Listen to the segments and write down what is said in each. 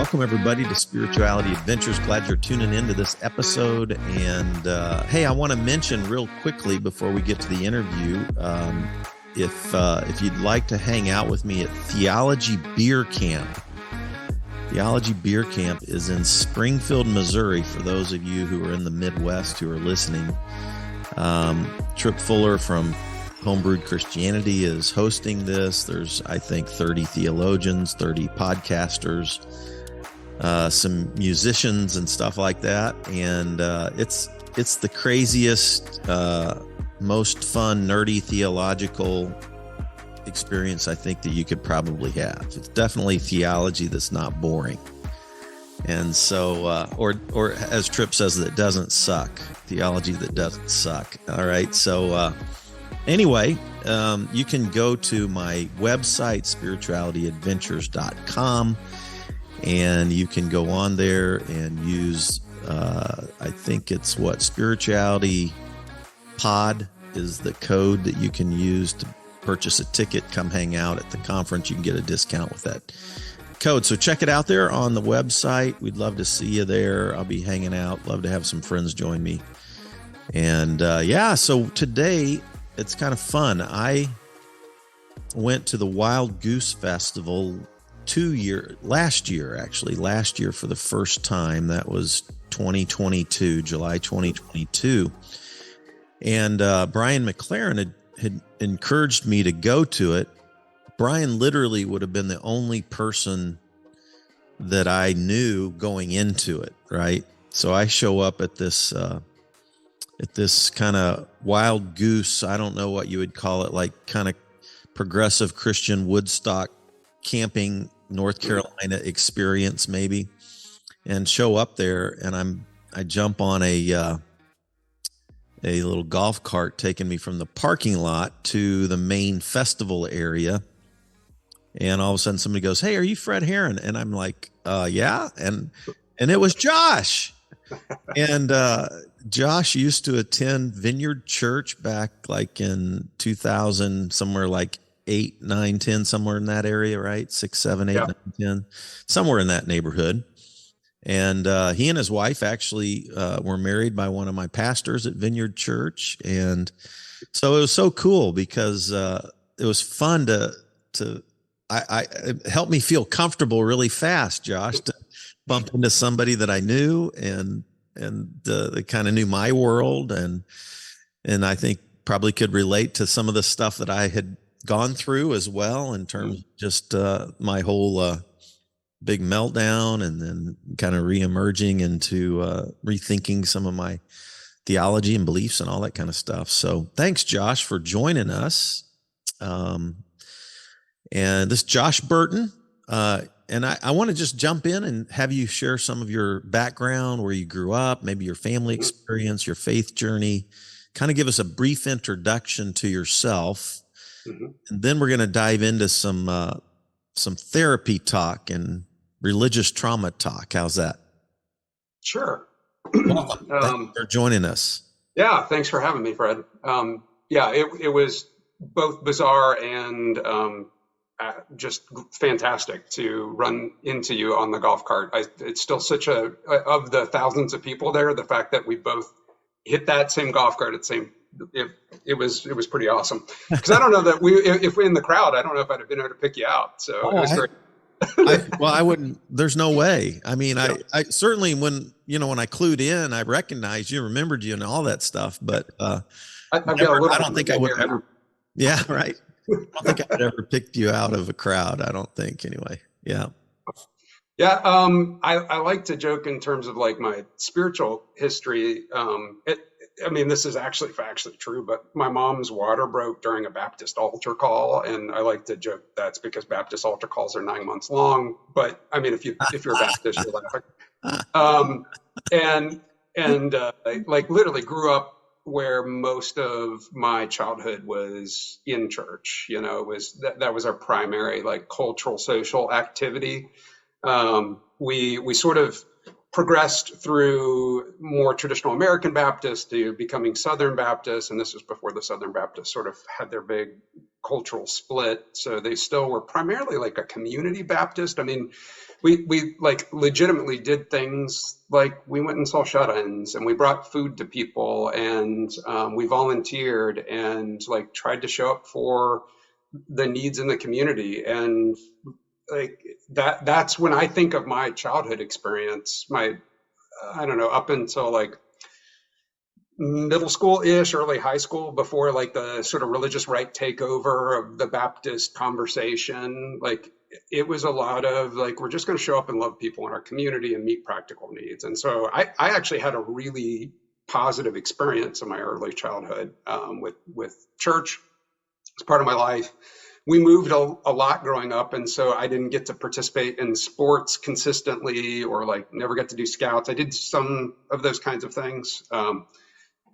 Welcome, everybody, to Spirituality Adventures. Glad you're tuning into this episode. And hey, I want to mention real quickly before we get to the interview, if you'd like to hang out with me at Theology Beer Camp. Theology Beer Camp is in Springfield, Missouri, for those of you who are in the Midwest who are listening. Trip Fuller from Homebrewed Christianity is hosting this. There's, I think, 30 theologians, 30 podcasters, some musicians and stuff like that. And it's the craziest, most fun, nerdy theological experience I think that you could probably have. It's definitely theology that's not boring. And so, or as Tripp says, that doesn't suck. Theology that doesn't suck. All right. So, anyway, you can go to my website, spiritualityadventures.com, and you can go on there and use, I think it's Spirituality Pod is the code that you can use to purchase a ticket, come hang out at the conference. You can get a discount with that code. So check it out there on the website. We'd love to see you there. I'll be hanging out. Love to have some friends join me. And so today it's kind of fun. I went to the Wild Goose Festival last year for the first time. That was 2022, July 2022. And Brian McLaren had encouraged me to go to it. Brian literally would have been the only person that I knew going into it, right? So I show up at this kind of Wild Goose, I don't know what you would call it, like kind of progressive Christian Woodstock camping North Carolina experience maybe, and show up there, and I jump on a little golf cart taking me from the parking lot to the main festival area. And all of a sudden somebody goes, "Hey, are you Fred Heron?" And I'm like, yeah. And it was Josh. And Josh used to attend Vineyard Church back like in 2000, somewhere like 8, 9, 10, somewhere in that area, right? 6, 7, 8, 9, 10, somewhere in that neighborhood. And he and his wife actually were married by one of my pastors at Vineyard Church. And so it was so cool because it was fun it helped me feel comfortable really fast, Josh, to bump into somebody that I knew and they kind of knew my world and I think probably could relate to some of the stuff that I had gone through as well in terms of just my whole big meltdown and then kind of reemerging into rethinking some of my theology and beliefs and all that kind of stuff. So thanks, Josh, for joining us. And this is Josh Burton. And I want to just jump in and have you share some of your background, where you grew up, maybe your family experience, your faith journey, kind of give us a brief introduction to yourself. Mm-hmm. And then we're going to dive into some therapy talk and religious trauma talk. How's that? Sure. Welcome. Thanks for joining us. Yeah. Thanks for having me, Fred. It was both bizarre and just fantastic to run into you on the golf cart. It's still such of the thousands of people there, the fact that we both hit that same golf cart at the same, it was pretty awesome. Because I don't know that if we're in the crowd, I don't know if I'd have been able to pick you out. So it was great. I wouldn't, there's no way. I mean, yeah. I certainly, when I clued in, I recognized you, remembered you and all that stuff, but I don't think I would ever. Yeah. Right. I don't think I'd ever picked you out of a crowd. I don't think anyway. Yeah. Yeah. I like to joke in terms of like my spiritual history. This is actually factually true, but my mom's water broke during a Baptist altar call. And I like to joke that's because Baptist altar calls are 9 months long. But I mean, if you're Baptist, you're laughing. Like literally grew up where most of my childhood was in church. It was that was our primary like cultural social activity. We sort of progressed through more traditional American Baptist to becoming Southern Baptist, and this was before the Southern Baptists sort of had their big cultural split. So they still were primarily like a community Baptist. I mean, we like legitimately did things like we went and saw shut-ins and we brought food to people and we volunteered and like tried to show up for the needs in the community. And like that's when I think of my childhood experience, my I don't know, up until like middle school-ish, early high school, before like the sort of religious right takeover of the Baptist conversation. Like it was a lot of like, we're just going to show up and love people in our community and meet practical needs. And so I actually had a really positive experience in my early childhood with church as part of my life. We moved a lot growing up, and so I didn't get to participate in sports consistently or like never get to do scouts. I did some of those kinds of things.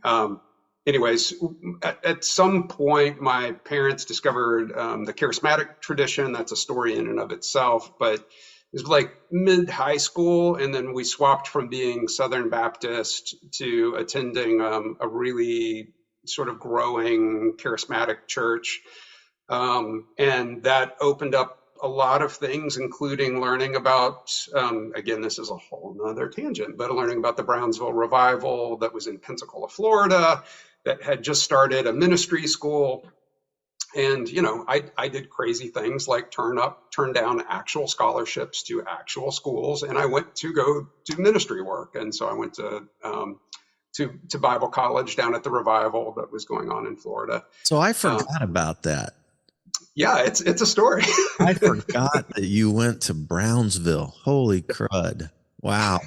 Um, anyways, at some point, my parents discovered the charismatic tradition. That's a story in and of itself, but it was like mid high school, and then we swapped from being Southern Baptist to attending a really sort of growing charismatic church. And that opened up a lot of things, including learning about, again, this is a whole nother tangent, but learning about the Brownsville revival that was in Pensacola, Florida, that had just started a ministry school. And, you know, I did crazy things like turn down actual scholarships to actual schools. And I went to go do ministry work. And so I went to Bible college down at the revival that was going on in Florida. So I forgot about that. Yeah, it's a story. I forgot that you went to Brownsville. Holy crud. Wow.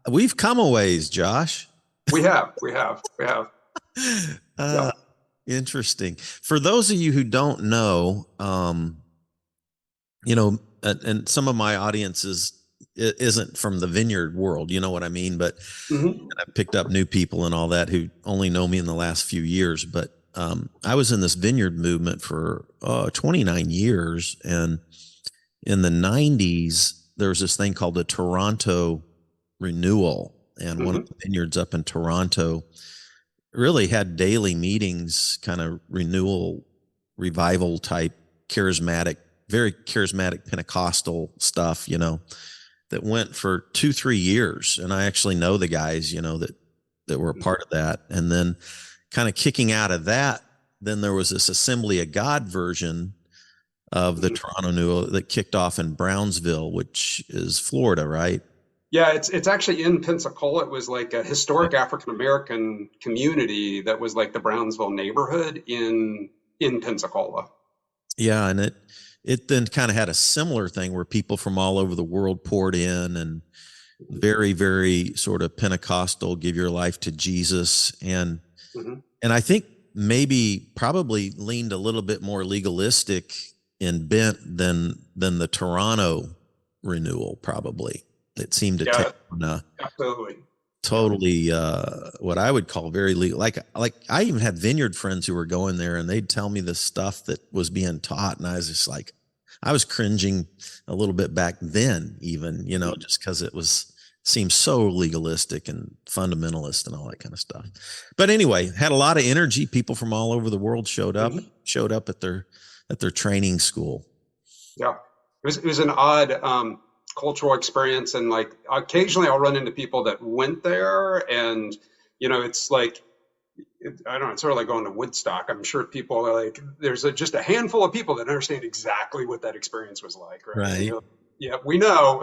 We've come a ways, Josh. We have. Yeah. Interesting. For those of you who don't know, you know, and some of my audiences isn't from the vineyard world, you know what I mean? But I've picked up new people and all that who only know me in the last few years. But I was in this vineyard movement for 29 years. And in the 90s, there was this thing called the Toronto Renewal. And one of the vineyards up in Toronto really had daily meetings, kind of renewal, revival type, charismatic, very charismatic Pentecostal stuff, you know, that went for 2-3 years. And I actually know the guys, you know, that were a part of that. And then kind of kicking out of that, then there was this Assembly of God version of the Toronto Renewal that kicked off in Brownsville, which is Florida, right? Yeah, it's actually in Pensacola. It was like a historic African American community that was like the Brownsville neighborhood in Pensacola. Yeah, and it then kind of had a similar thing where people from all over the world poured in, and very, very sort of Pentecostal, give your life to Jesus. And I think maybe probably leaned a little bit more legalistic and bent than the Toronto Renewal, probably. It seemed to take on absolutely totally what I would call very legal. Like I even had vineyard friends who were going there, and they'd tell me the stuff that was being taught, and I was just like, I was cringing a little bit back then, even, you know, just because it seemed so legalistic and fundamentalist and all that kind of stuff. But anyway, had a lot of energy. People from all over the world showed up at their training school. Yeah, it was an odd cultural experience, and like occasionally I'll run into people that went there, and you know, it's like I don't know, it's sort of like going to Woodstock. I'm sure people are like, there's just a handful of people that understand exactly what that experience was like, right? You know, yeah, we know.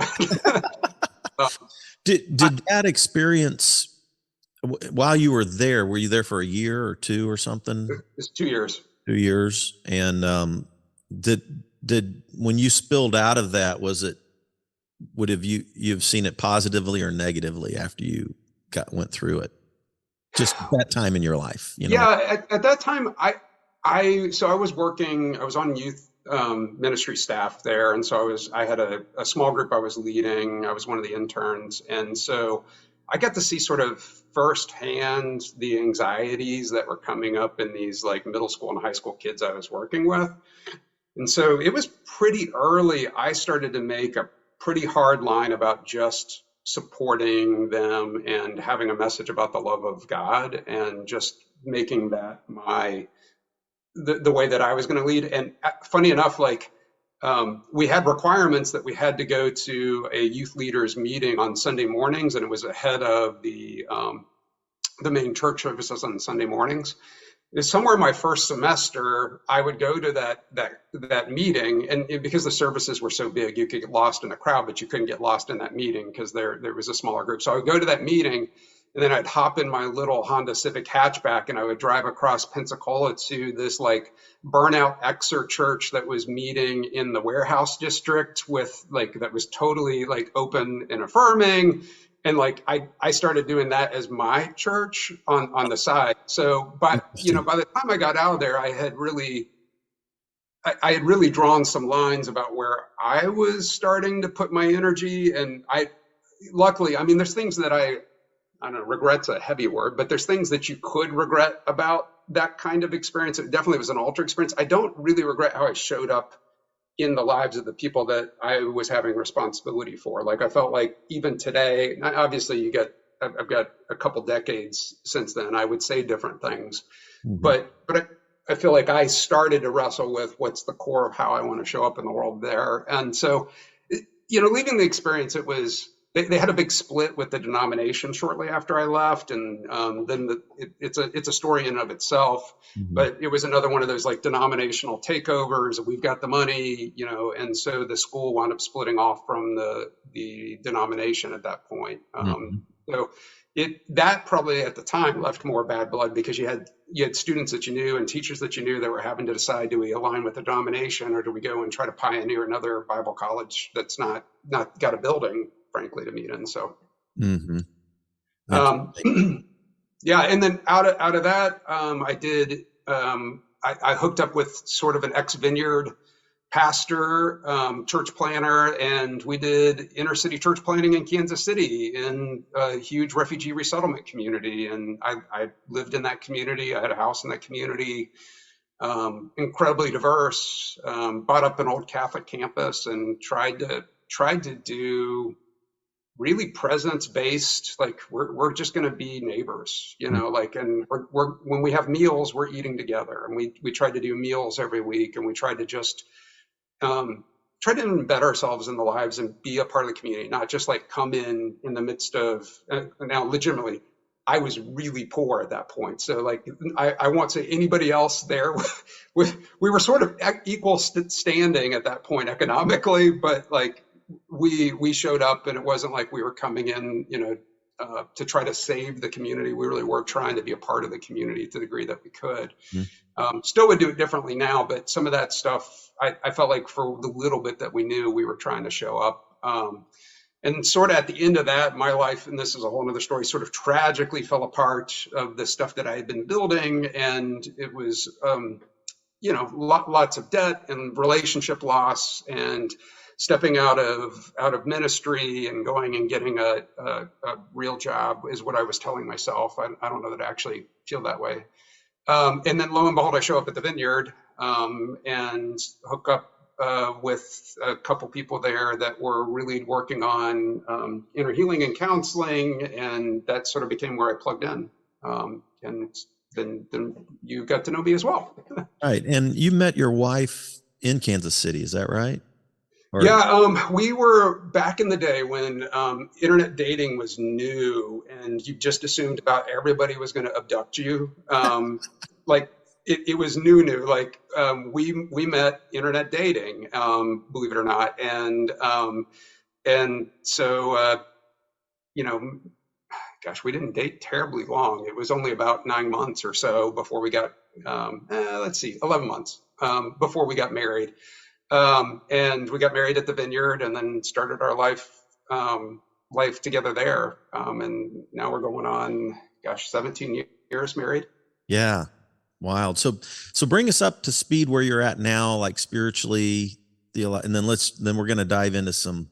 Did that experience, while you were there, were you there for a year or two or something? It's 2 years. 2 years. And did when you spilled out of that, you've seen it positively or negatively after you went through it? Just that time in your life, you know? Yeah, at that time, I was working. I was on youth ministry staff there, and so I had a small group I was leading. I was one of the interns, and so I got to see sort of firsthand the anxieties that were coming up in these like middle school and high school kids I was working with. And so it was pretty early. I started to make a pretty hard line about just supporting them and having a message about the love of God, and just making that my the way that I was going to lead. And funny enough, like we had requirements that we had to go to a youth leaders meeting on Sunday mornings, and it was ahead of the main church services on Sunday mornings. Somewhere in my first semester, I would go to that meeting, and because the services were so big, you could get lost in the crowd, but you couldn't get lost in that meeting because there was a smaller group. So I would go to that meeting, and then I'd hop in my little Honda Civic hatchback, and I would drive across Pensacola to this like burnout Exer church that was meeting in the warehouse district that was totally like open and affirming. And like I started doing that as my church on the side. So by the time I got out of there, I had really drawn some lines about where I was starting to put my energy. And luckily, I mean, there's things that I don't know, regret's a heavy word, but there's things that you could regret about that kind of experience. It definitely was an altar experience. I don't really regret how I showed up in the lives of the people that I was having responsibility for. Like I felt like even today, obviously I've got a couple decades since then, I would say different things, but I feel like I started to wrestle with what's the core of how I want to show up in the world there. And so, leaving the experience, it was, they had a big split with the denomination shortly after I left, and then it's a story in and of itself. But it was another one of those like denominational takeovers. We've got the money, and so the school wound up splitting off from the denomination at that point. So that probably at the time left more bad blood because you had students that you knew and teachers that you knew that were having to decide, do we align with the denomination or do we go and try to pioneer another Bible college that's not got a building, frankly, to meet in. So, yeah. And then out of that, I hooked up with sort of an ex-Vineyard pastor, church planner, and we did inner city church planting in Kansas City in a huge refugee resettlement community. And I lived in that community. I had a house in that community, incredibly diverse, bought up an old Catholic campus and tried to do really presence-based, like we're just going to be neighbors, and we're when we have meals, we're eating together, and we tried to do meals every week, and we tried to just try to embed ourselves in the lives and be a part of the community, not just like come in the midst of. Now, legitimately, I was really poor at that point, so like I won't say anybody else there. We were sort of equal standing at that point economically, but like. We showed up, and it wasn't like we were coming in, to try to save the community. We really were trying to be a part of the community to the degree that we could. Still would do it differently now, but some of that stuff, I felt like for the little bit that we knew, we were trying to show up. And sort of at the end of that, my life, and this is a whole other story, sort of tragically fell apart of the stuff that I had been building. And it was, lots of debt and relationship loss and stepping out of ministry and going and getting a real job is what I was telling myself. I don't know that I actually feel that way. And then lo and behold, I show up at the Vineyard and hook up with a couple people there that were really working on inner healing and counseling, and that sort of became where I plugged in. And then you got to know me as well. Right. And you met your wife in Kansas City, is that right? Yeah, we were back in the day when internet dating was new, and you just assumed about everybody was going to abduct you. Like it was new. Like we met internet dating, believe it or not, and so gosh, we didn't date terribly long. It was only about 9 months or so before we got 11 months before we got married. And we got married at the Vineyard and then started our life together there. And now we're going on, 17 years married. Yeah. Wild. So bring us up to speed where you're at now, like spiritually, and then we're going to dive into some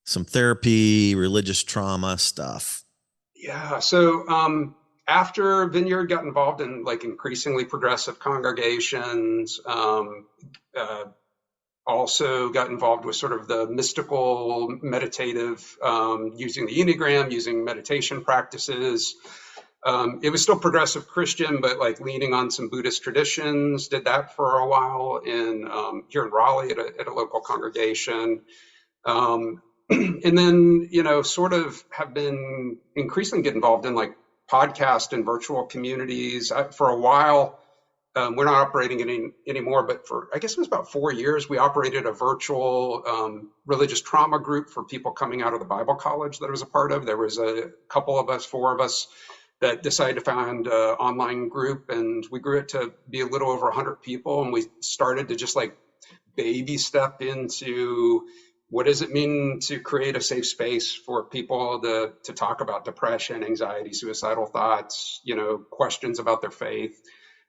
therapy, religious trauma stuff. Yeah. So, after Vineyard got involved in like increasingly progressive congregations, also got involved with sort of the mystical, meditative, using the Enneagram, using meditation practices, It was still progressive Christian, but like leaning on some Buddhist traditions. Did that for a while in here in Raleigh at a local congregation. Um, and then, sort of have been increasingly get involved in like podcast and virtual communities. For a while, we're not operating anymore, but for, I guess it was about 4 years, we operated a virtual religious trauma group for people coming out of the Bible college that I was a part of. There was a couple of us, four of us, that decided to found an online group, and we grew it to be a little over 100 people. And we started to just like baby step into what does it mean to create a safe space for people to talk about depression, anxiety, suicidal thoughts, questions about their faith.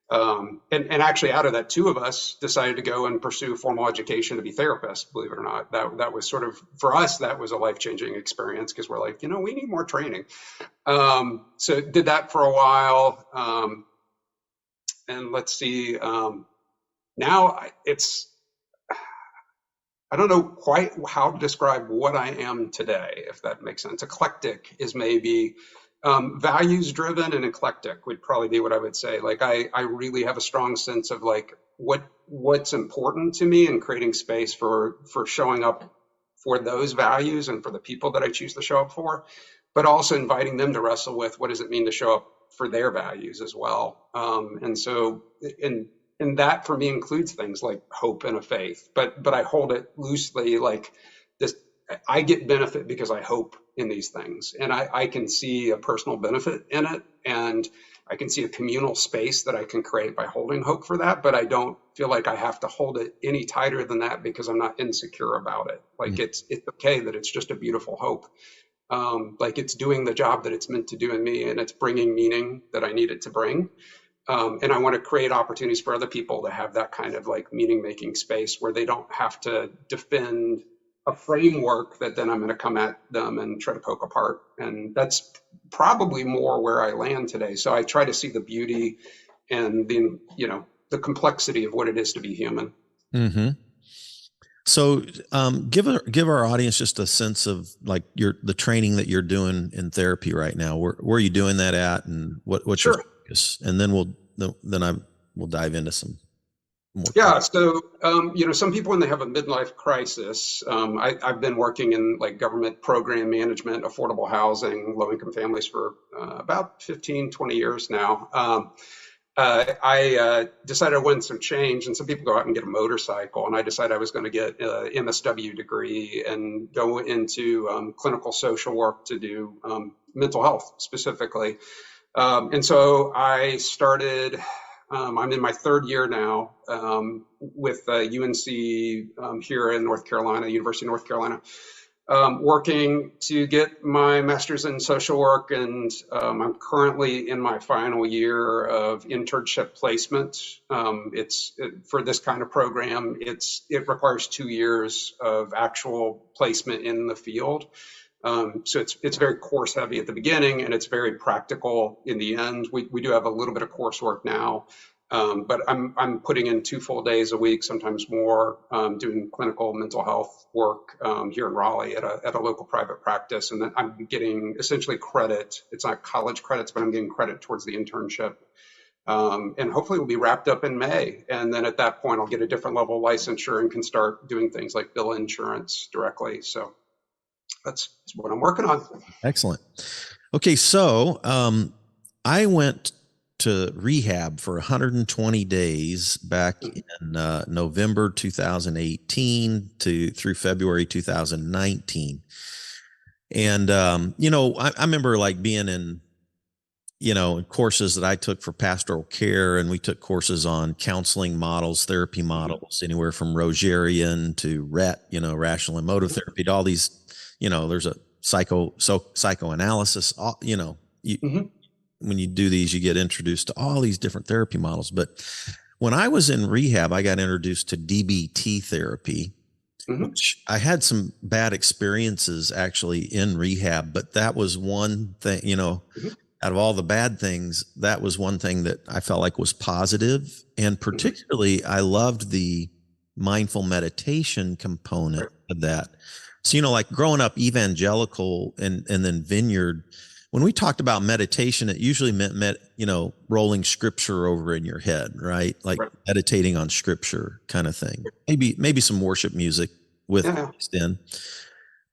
And actually, out of that, two of us decided to go and pursue formal education to be therapists. Believe it or not, that was sort of for us. That was a life-changing experience because we're like, we need more training. So did that for a while, and let's see. Now I don't know quite how to describe what I am today, if that makes sense. Eclectic is maybe. Values driven and eclectic would probably be what I would say. Like I really have a strong sense of like what's important to me and creating space for showing up for those values and for the people that I choose to show up for, but also inviting them to wrestle with what does it mean to show up for their values as well. And that for me includes things like hope and a faith, but I hold it loosely like this. I get benefit because I hope in these things, and I can see a personal benefit in it, and I can see a communal space that I can create by holding hope for that, but I don't feel like I have to hold it any tighter than that because I'm not insecure about it. Like it's okay that it's just a beautiful hope. Like it's doing the job that it's meant to do in me, and it's bringing meaning that I need it to bring. And I want to create opportunities for other people to have that kind of like meaning making space where they don't have to defend a framework that then I'm going to come at them and try to poke apart. And that's probably more where I land today. So I try to see the beauty and the complexity of what it is to be human. Mm-hmm. So give our audience just a sense of like the training that you're doing in therapy right now. Where are you doing that at, and what's Sure. your focus? And then we'll dive into some more. Yeah. So, some people, when they have a midlife crisis, I've been working in like government program management, affordable housing, low income families for about 15, 20 years now. I decided I wanted some change, and some people go out and get a motorcycle, and I decided I was going to get an MSW degree and go into clinical social work to do mental health specifically. And so I started. I'm in my third year now with UNC here in North Carolina, University of North Carolina, working to get my master's in social work. And I'm currently in my final year of internship placement. For this kind of program, it requires 2 years of actual placement in the field. So it's very course heavy at the beginning, and it's very practical in the end. We do have a little bit of coursework now, but I'm putting in 2 full days a week, sometimes more, doing clinical mental health work here in Raleigh at a local private practice, and then I'm getting essentially credit. It's not college credits, but I'm getting credit towards the internship. And hopefully we'll be wrapped up in May. And then at that point, I'll get a different level of licensure and can start doing things like bill insurance directly. So that's what I'm working on. Excellent. Okay. So, I went to rehab for 120 days back in November 2018 through February 2019. And, I remember like being in, courses that I took for pastoral care, and we took courses on counseling models, therapy models, anywhere from Rogerian to RET, rational emotive therapy, to all these, there's a psychoanalysis, when you do these, you get introduced to all these different therapy models. But when I was in rehab, I got introduced to DBT therapy, which I had some bad experiences actually in rehab, but that was one thing, out of all the bad things, that was one thing that I felt like was positive. And particularly, I loved the mindful meditation component of that. So, like growing up evangelical and then Vineyard, when we talked about meditation, it usually meant, rolling scripture over in your head, right? Like Right. meditating on scripture kind of thing. Maybe some worship music with Yeah. in.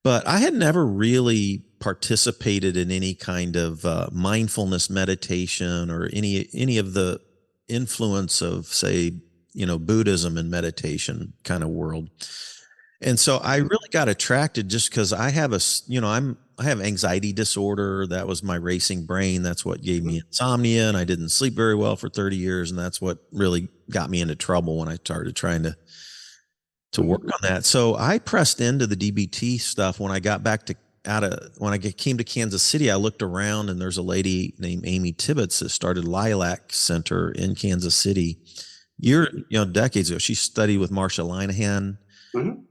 But I had never really participated in any kind of mindfulness meditation or any of the influence of, say, Buddhism and meditation kind of world. And so I really got attracted just because I have I have anxiety disorder. That was my racing brain. That's what gave me insomnia, and I didn't sleep very well for 30 years. And that's what really got me into trouble when I started trying to work on that. So I pressed into the DBT stuff when I got back to when I came to Kansas City. I looked around, and there's a lady named Amy Tibbetts that started Lilac Center in Kansas City decades ago. She studied with Marsha Linehan. Mm-hmm.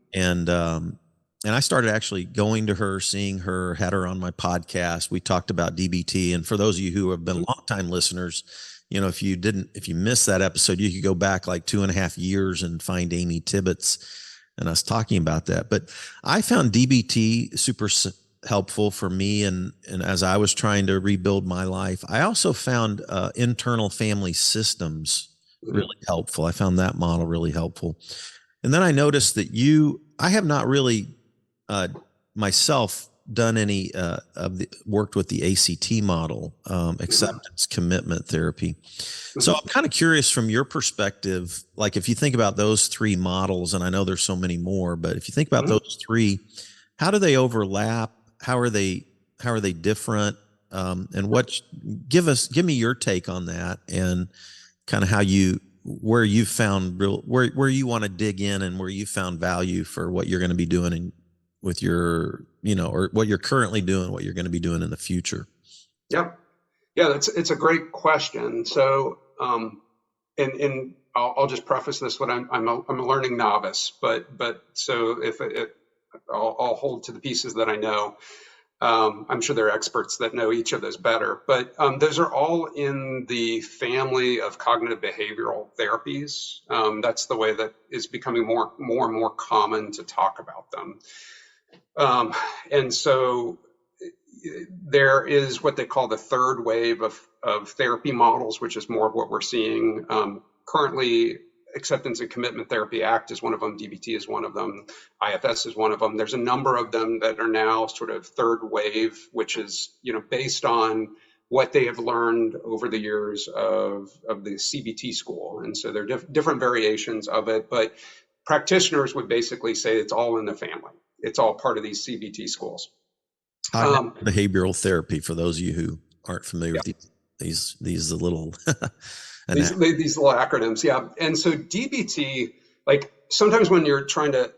And I started actually going to her, seeing her, had her on my podcast. We talked about DBT. And for those of you who have been longtime listeners, if you missed that episode, you could go back like 2.5 years and find Amy Tibbetts and us talking about that. But I found DBT super helpful for me. And as I was trying to rebuild my life, I also found internal family systems really helpful. I found that model really helpful. And then I noticed that I have not really myself done any worked with the ACT model, acceptance commitment therapy. So I'm kind of curious from your perspective, like if you think about those three models, and I know there's so many more, but if you think about those three, how do they overlap? How are they different? And give me your take on that, and kind of where you found where you want to dig in, and where you found value for what you're going to be doing with your, or what you're currently doing, what you're going to be doing in the future. Yep. Yeah, it's a great question. So, and I'll just preface this when I'm a learning novice, but so I'll hold to the pieces that I know. I'm sure there are experts that know each of those better, but those are all in the family of cognitive behavioral therapies. That's the way that is becoming more and more common to talk about them. And so there is what they call the third wave of therapy models, which is more of what we're seeing currently. Acceptance and Commitment Therapy Act is one of them. DBT is one of them. IFS is one of them. There's a number of them that are now sort of third wave, which is, based on what they have learned over the years of the CBT school. And so there are different variations of it, but practitioners would basically say it's all in the family. It's all part of these CBT schools. Behavioral therapy, for those of you who aren't familiar with these little these little acronyms. Yeah. And so DBT, like sometimes when you're trying to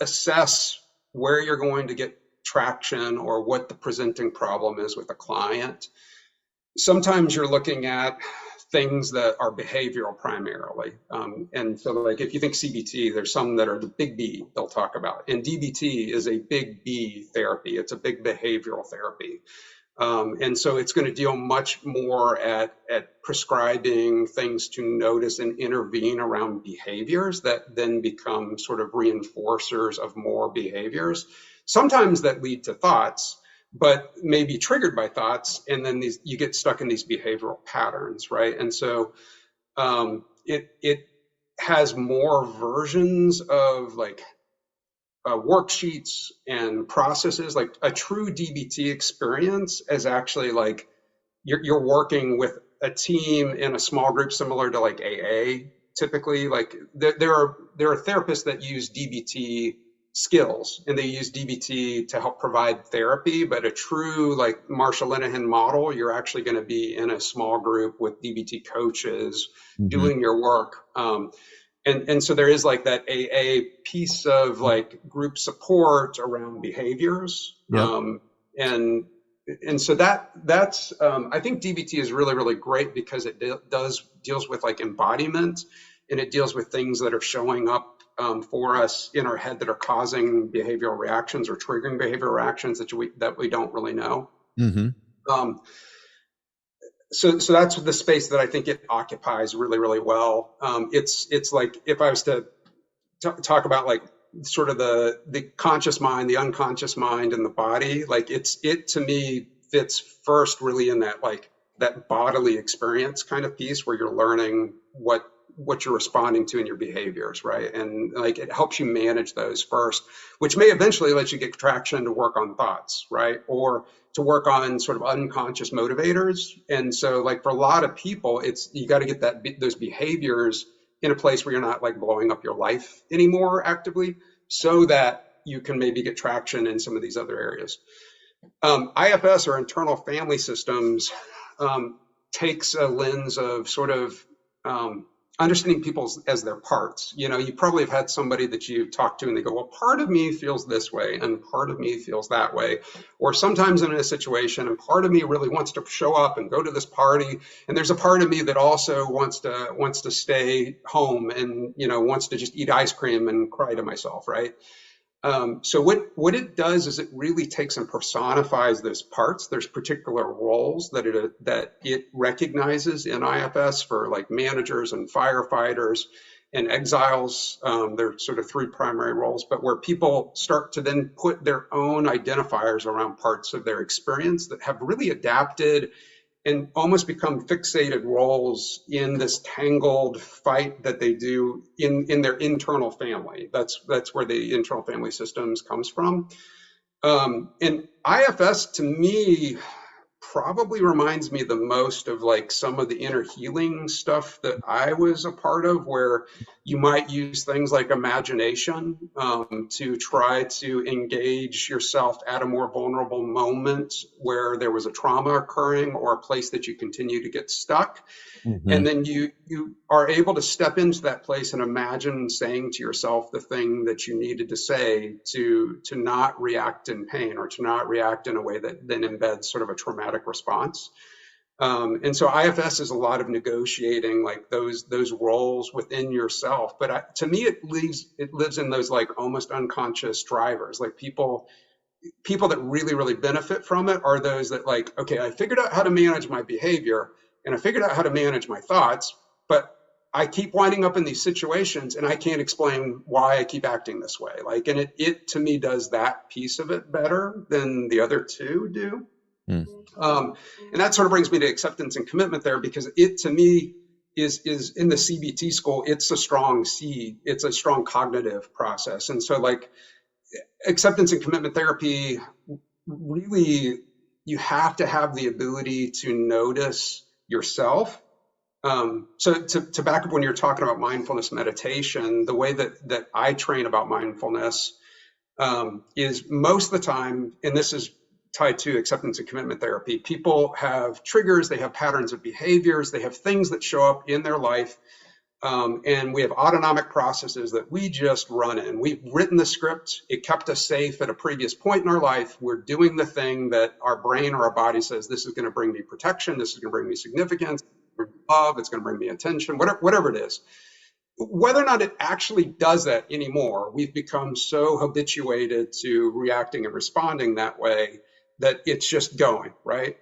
assess where you're going to get traction or what the presenting problem is with a client, sometimes you're looking at things that are behavioral primarily. And so like if you think CBT, there's some that are the big B they'll talk about. And DBT is a big B therapy. It's a big behavioral therapy. And so it's going to deal much more at prescribing things to notice and intervene around behaviors that then become sort of reinforcers of more behaviors, sometimes that lead to thoughts, but may be triggered by thoughts. And then you get stuck in these behavioral patterns, right? And so it has more versions of like worksheets and processes. Like a true DBT experience is actually like you're working with a team in a small group, similar to like AA. Typically, like there are therapists that use DBT skills and they use DBT to help provide therapy. But a true like Marsha Linehan model, you're actually going to be in a small group with DBT coaches doing your work. And so there is like that AA piece of like group support around behaviors. And so that's I think DBT is really, really great because it deals with like embodiment, and it deals with things that are showing up for us in our head that are causing behavioral reactions or triggering behavioral reactions that we don't really know. So that's the space that I think it occupies really, really well. It's like if I was to talk about like sort of the conscious mind, the unconscious mind, and the body, like it to me fits first really in that like that bodily experience kind of piece where you're learning what you're responding to in your behaviors, right? And like it helps you manage those first, which may eventually let you get traction to work on thoughts, right? Or to work on sort of unconscious motivators. And so like for a lot of people, it's you got to get those behaviors in a place where you're not like blowing up your life anymore actively, so that you can maybe get traction in some of these other areas. IFS, or internal family systems, takes a lens of sort of understanding people as their parts. You know, you probably have had somebody that you talk to and they go, well, part of me feels this way and part of me feels that way. Or sometimes I'm in a situation and part of me really wants to show up and go to this party. And there's a part of me that also wants to stay home and, you know, wants to just eat ice cream and cry to myself, right? So what it does is it really takes and personifies those parts. There's particular roles that it recognizes in IFS for like managers and firefighters and exiles. There are sort of three primary roles, but where people start to then put their own identifiers around parts of their experience that have really adapted and almost become fixated roles in this tangled fight that they do in their internal family. That's where the internal family systems comes from. And IFS to me probably reminds me the most of like some of the inner healing stuff that I was a part of, where you might use things like imagination to try to engage yourself at a more vulnerable moment where there was a trauma occurring or a place that you continue to get stuck. Mm-hmm. And then you are able to step into that place and imagine saying to yourself the thing that you needed to say to not react in pain or to not react in a way that then embeds sort of a traumatic response. And so IFS is a lot of negotiating like those roles within yourself. But to me, it lives in those like almost unconscious drivers, like people that really, really benefit from it are those that like, okay, I figured out how to manage my behavior and I figured out how to manage my thoughts, but I keep winding up in these situations and I can't explain why I keep acting this way. Like, and it to me does that piece of it better than the other two do. Mm. And that sort of brings me to acceptance and commitment there, because it to me is in the CBT school, it's a strong it's a strong cognitive process. And so like acceptance and commitment therapy, really, you have to have the ability to notice yourself. So to back up when you're talking about mindfulness meditation, the way that I train about mindfulness is most of the time, and this is tied to acceptance and commitment therapy, people have triggers, they have patterns of behaviors, they have things that show up in their life, and we have autonomic processes that we just run in. We've written the script, it kept us safe at a previous point in our life, we're doing the thing that our brain or our body says, this is going to bring me protection, this is going to bring me significance, love, it's going to bring me attention, whatever it is. Whether or not it actually does that anymore, we've become so habituated to reacting and responding that way that it's just going, right?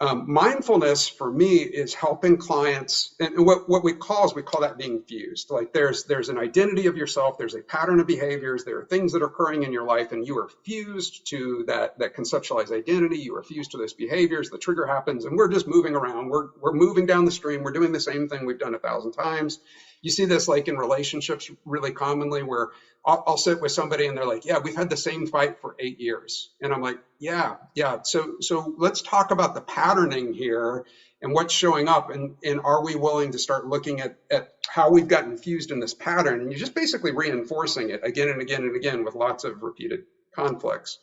Mindfulness for me is helping clients, and what we call that being fused. Like there's an identity of yourself, there's a pattern of behaviors, there are things that are occurring in your life, and you are fused to that conceptualized identity, you are fused to those behaviors, the trigger happens, and we're just moving around, we're moving down the stream, we're doing the same thing we've done 1,000 times. You see this like in relationships really commonly, where I'll sit with somebody and they're like, yeah, we've had the same fight for 8 years. And I'm like, yeah. So let's talk about the patterning here and what's showing up. And are we willing to start looking at how we've gotten fused in this pattern? And you're just basically reinforcing it again and again and again with lots of repeated conflicts.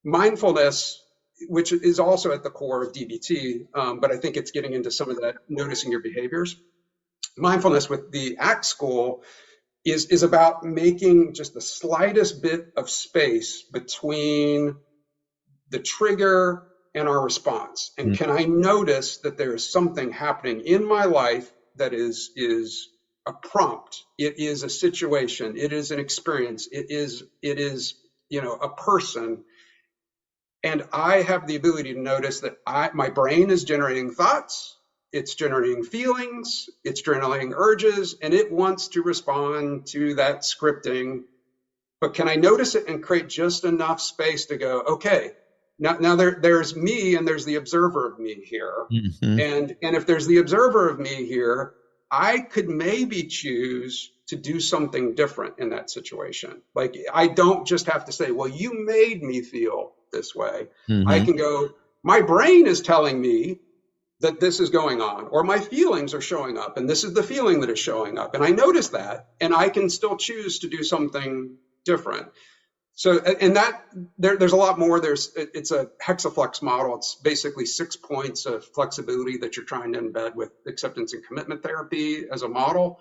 Mindfulness, which is also at the core of DBT, but I think it's getting into some of that noticing your behaviors. Mindfulness with the ACT school is about making just the slightest bit of space between the trigger and our response. And can I notice that there is something happening in my life that is a prompt? It is a situation. It is an experience. It is a person. And I have the ability to notice that my brain is generating thoughts. It's generating feelings, it's generating urges, and it wants to respond to that scripting. But can I notice it and create just enough space to go, okay, Now there's me and there's the observer of me here. Hmm. And if there's the observer of me here, I could maybe choose to do something different in that situation. Like I don't just have to say, well, you made me feel this way. I Hmm. can go, my brain is telling me that this is going on, or my feelings are showing up, and this is the feeling that is showing up. And I notice that, and I can still choose to do something different. So, and that there's a lot more. It's a hexaflex model. It's basically 6 points of flexibility that you're trying to embed with acceptance and commitment therapy as a model.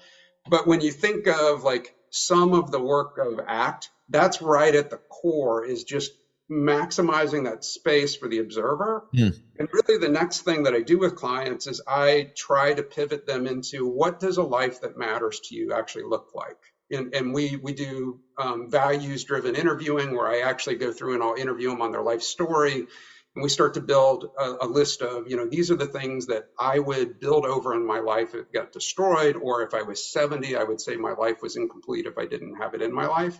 But when you think of like some of the work of ACT, that's right at the core is just maximizing that space for the observer. Mm. And really the next thing that I do with clients is I try to pivot them into what does a life that matters to you actually look like? And we do values driven interviewing where I actually go through and I'll interview them on their life story. And we start to build a list of, these are the things that I would build over in my life if it got destroyed, or if I was 70, I would say my life was incomplete if I didn't have it in my life.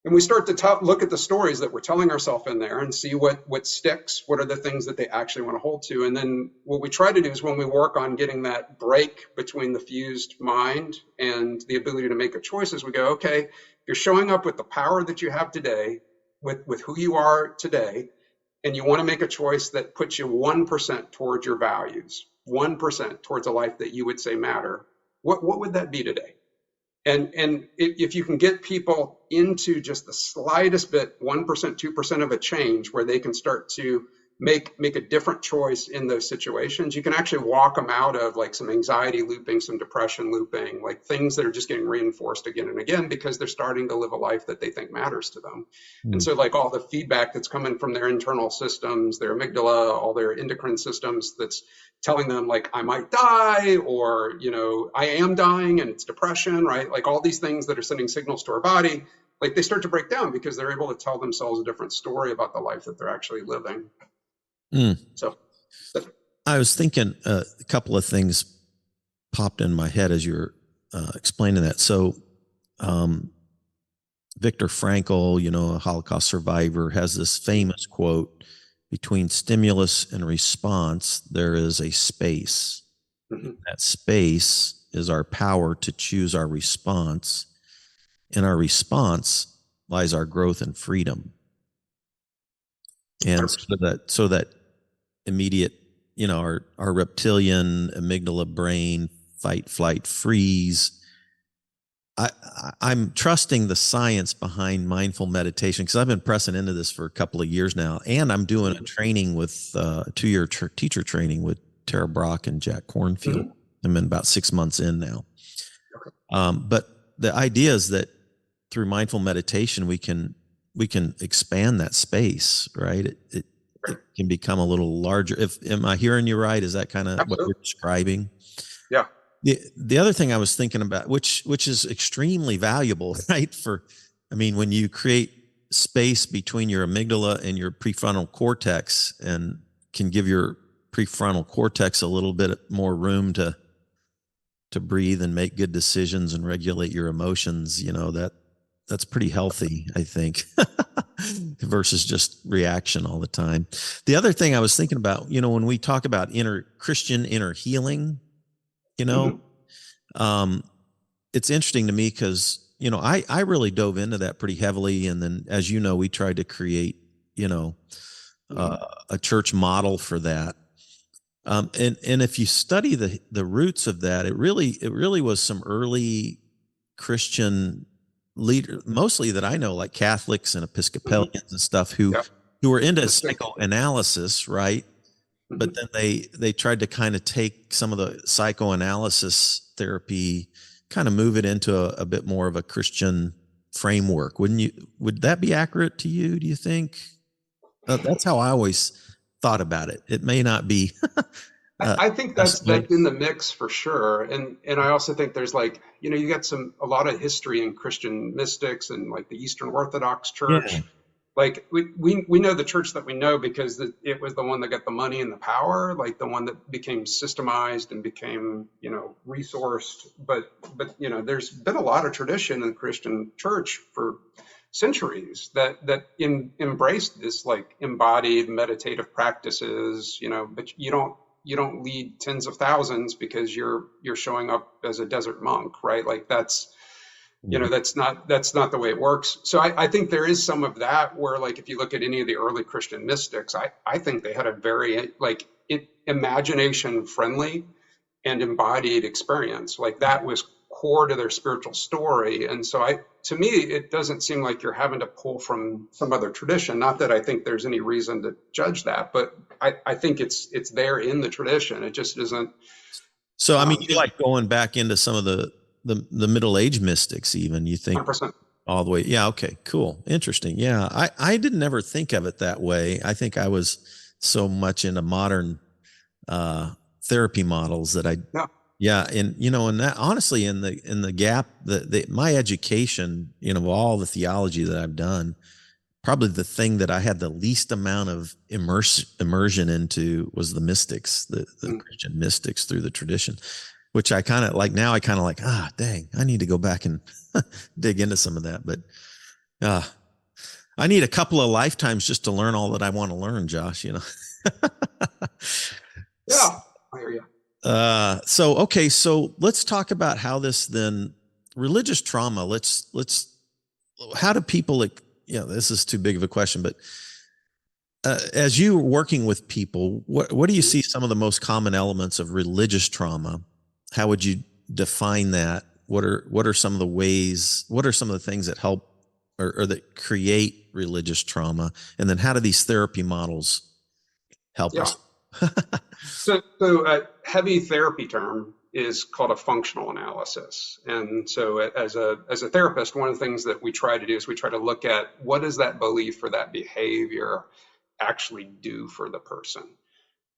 And we start to look at the stories that we're telling ourselves in there and see what sticks, what are the things that they actually want to hold to. And then what we try to do is when we work on getting that break between the fused mind and the ability to make a choice, is we go, okay, you're showing up with the power that you have today, with who you are today, and you want to make a choice that puts you 1% towards your values, 1% towards a life that you would say matter. What would that be today? And if you can get people into just the slightest bit, 1%, 2% of a change where they can start to make a different choice in those situations, you can actually walk them out of like some anxiety looping, some depression looping, like things that are just getting reinforced again and again because they're starting to live a life that they think matters to them. And Mm. so like all the feedback that's coming from their internal systems, their amygdala, all their endocrine systems, that's telling them like I might die, or I am dying and it's depression, right? Like all these things that are sending signals to our body, like they start to break down because they're able to tell themselves a different story about the life that they're actually living. Mm. So I was thinking a couple of things popped in my head as you were explaining that. So, Viktor Frankl, a Holocaust survivor, has this famous quote: between stimulus and response, there is a space. mhm. That space is our power to choose our response. In our response lies our growth and freedom. And so that immediate, our reptilian amygdala brain, fight, flight, freeze. I'm trusting the science behind mindful meditation because I've been pressing into this for a couple of years now, and I'm doing a training with a 2-year teacher training with Tara Brock and Jack Cornfield. I'm in about 6 months in now. But the idea is that through mindful meditation, we can expand that space, right? It can become a little larger. Am I hearing you right? Is that kind of what you're describing? Yeah. The other thing I was thinking about, which is extremely valuable, right? When you create space between your amygdala and your prefrontal cortex, and can give your prefrontal cortex a little bit more room to breathe and make good decisions and regulate your emotions, that's pretty healthy, I think, versus just reaction all the time. The other thing I was thinking about, when we talk about Christian inner healing, it's interesting to me because, I really dove into that pretty heavily. And then, as you know, we tried to create, a church model for that. And if you study the roots of that, it really was some early Christian leader, mostly that I know, like Catholics and Episcopalians and stuff, who were into psychoanalysis, right? But then they tried to kind of take some of the psychoanalysis therapy, kind of move it into a bit more of a Christian framework. Would that be accurate to you, do you think? That's how I always thought about it. It may not be. I think that's in the mix for sure. And I also think there's like, you got a lot of history in Christian mystics and like the Eastern Orthodox Church. Yeah. Like we know the church that we know because it was the one that got the money and the power, like the one that became systemized and became, resourced. But there's been a lot of tradition in the Christian church for centuries that embraced this like embodied meditative practices, but you don't lead tens of thousands because you're showing up as a desert monk, right? Like Mhm. that's not the way it works. So I think there is some of that where, like, if you look at any of the early Christian mystics, I think they had a very like imagination friendly and embodied experience. Like that was core to their spiritual story. And so to me, it doesn't seem like you're having to pull from some other tradition. Not that I think there's any reason to judge that, but I think it's there in the tradition. It just isn't. So, I mean, you Is like going back into some of the Middle Age mystics, even you think 100%. all the way. Yeah. Okay. Cool. Interesting. Yeah. I didn't ever think of it that way. I think I was so much into modern uh, therapy models that Yeah. yeah, and that honestly, in the gap that my education, all the theology that I've done, probably the thing that I had the least amount of immersion into was the mystics, the Mm. Christian mystics through the tradition, which I kind of like now. I kind of like, dang, I need to go back and dig into some of that. But uh, I need a couple of lifetimes just to learn all that I want to learn, Josh. Yeah. I hear you. So okay, so let's talk about how this then religious trauma. Let's how do people like, this is too big of a question, but as you working with people, what do you see some of the most common elements of religious trauma? How would you define that? What are some of the ways? What are some of the things that help or that create religious trauma? And then how do these therapy models help Yeah. us? So a heavy therapy term is called a functional analysis. And so as a therapist, one of the things that we try to do is we try to look at what does that belief or that behavior actually do for the person.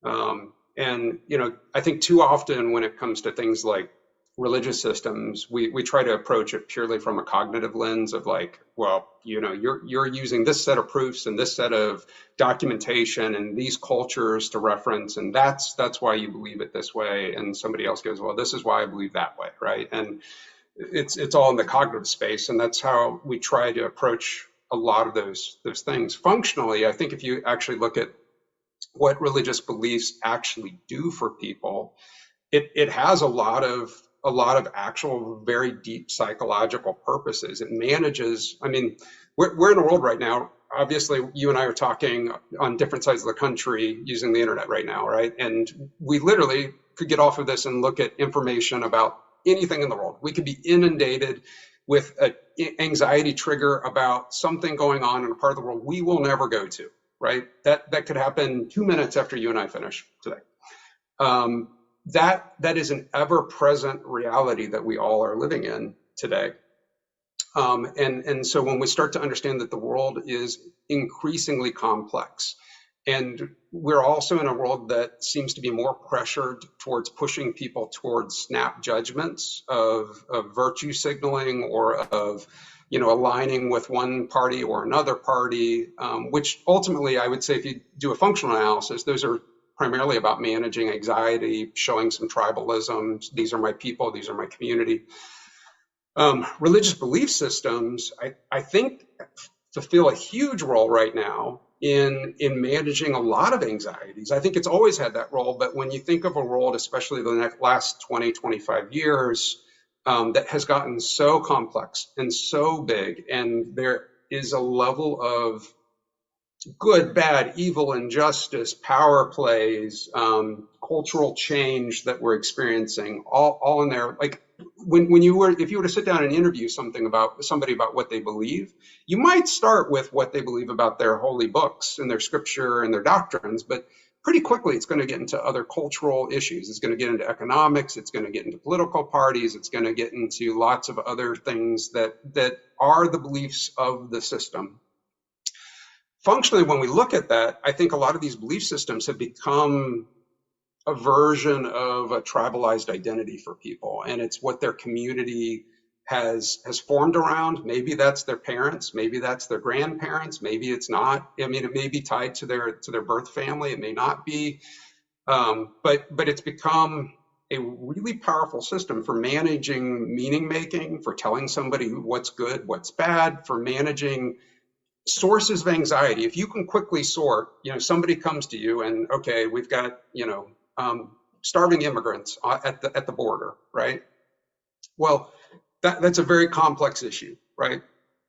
And I think too often when it comes to things like religious systems, we try to approach it purely from a cognitive lens of like, well, you're using this set of proofs and this set of documentation and these cultures to reference, and that's why you believe it this way. And somebody else goes, well, this is why I believe that way, right? And it's all in the cognitive space, and that's how we try to approach a lot of those things. Functionally, I think if you actually look at what religious beliefs actually do for people, it has a lot of actual very deep psychological purposes. It manages. I mean, we're in a world right now. Obviously, you and I are talking on different sides of the country using the internet right now, right? And we literally could get off of this and look at information about anything in the world. We could be inundated with an anxiety trigger about something going on in a part of the world we will never go to, right? That could happen 2 minutes after you and I finish today. That is an ever-present reality that we all are living in today. And so when we start to understand that the world is increasingly complex, and we're also in a world that seems to be more pressured towards pushing people towards snap judgments of virtue signaling or of aligning with one party or another party, which ultimately I would say if you do a functional analysis, those are primarily about managing anxiety, showing some tribalism. These are my people, these are my community. Religious belief systems, I think, fulfill a huge role right now in managing a lot of anxieties. I think it's always had that role, but when you think of a world, especially the last 20, 25 years, that has gotten so complex and so big, and there is a level of good, bad, evil, injustice, power plays, cultural change that we're experiencing, all in there. Like if you were to sit down and interview somebody about what they believe, you might start with what they believe about their holy books and their scripture and their doctrines, but pretty quickly it's going to get into other cultural issues. It's going to get into economics. It's going to get into political parties. It's going to get into lots of other things that are the beliefs of the system. Functionally, when we look at that, I think a lot of these belief systems have become a version of a tribalized identity for people, and it's what their community has formed around. Maybe that's their parents, maybe that's their grandparents, maybe it's not. I mean, it may be tied to their birth family, it may not be, but it's become a really powerful system for managing meaning making, for telling somebody what's good, what's bad, for managing sources of anxiety. If you can quickly sort, somebody comes to you and, okay, we've got, starving immigrants at the border, right? Well, that's a very complex issue, right?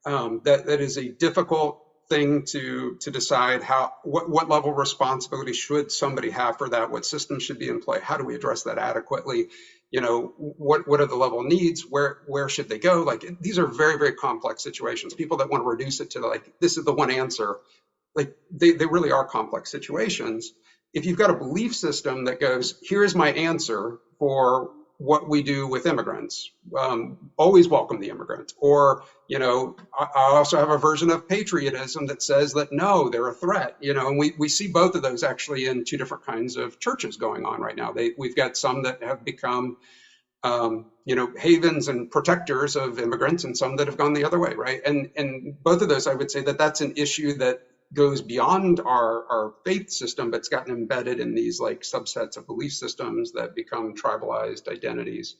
That is a difficult thing to decide what level of responsibility should somebody have for that, what systems should be in play, how do we address that adequately, what are the level needs, where should they go? Like, these are very, very complex situations. People that want to reduce it to like, this is the one answer, like they really are complex situations. If you've got a belief system that goes, here's my answer for what we do with immigrants, always welcome the immigrant. Or, I also have a version of patriotism that says that no, they're a threat, and we see both of those actually in two different kinds of churches going on right now. We've got some that have become, havens and protectors of immigrants, and some that have gone the other way, right? And both of those, I would say that that's an issue that goes beyond our faith system, but it's gotten embedded in these like subsets of belief systems that become tribalized identities.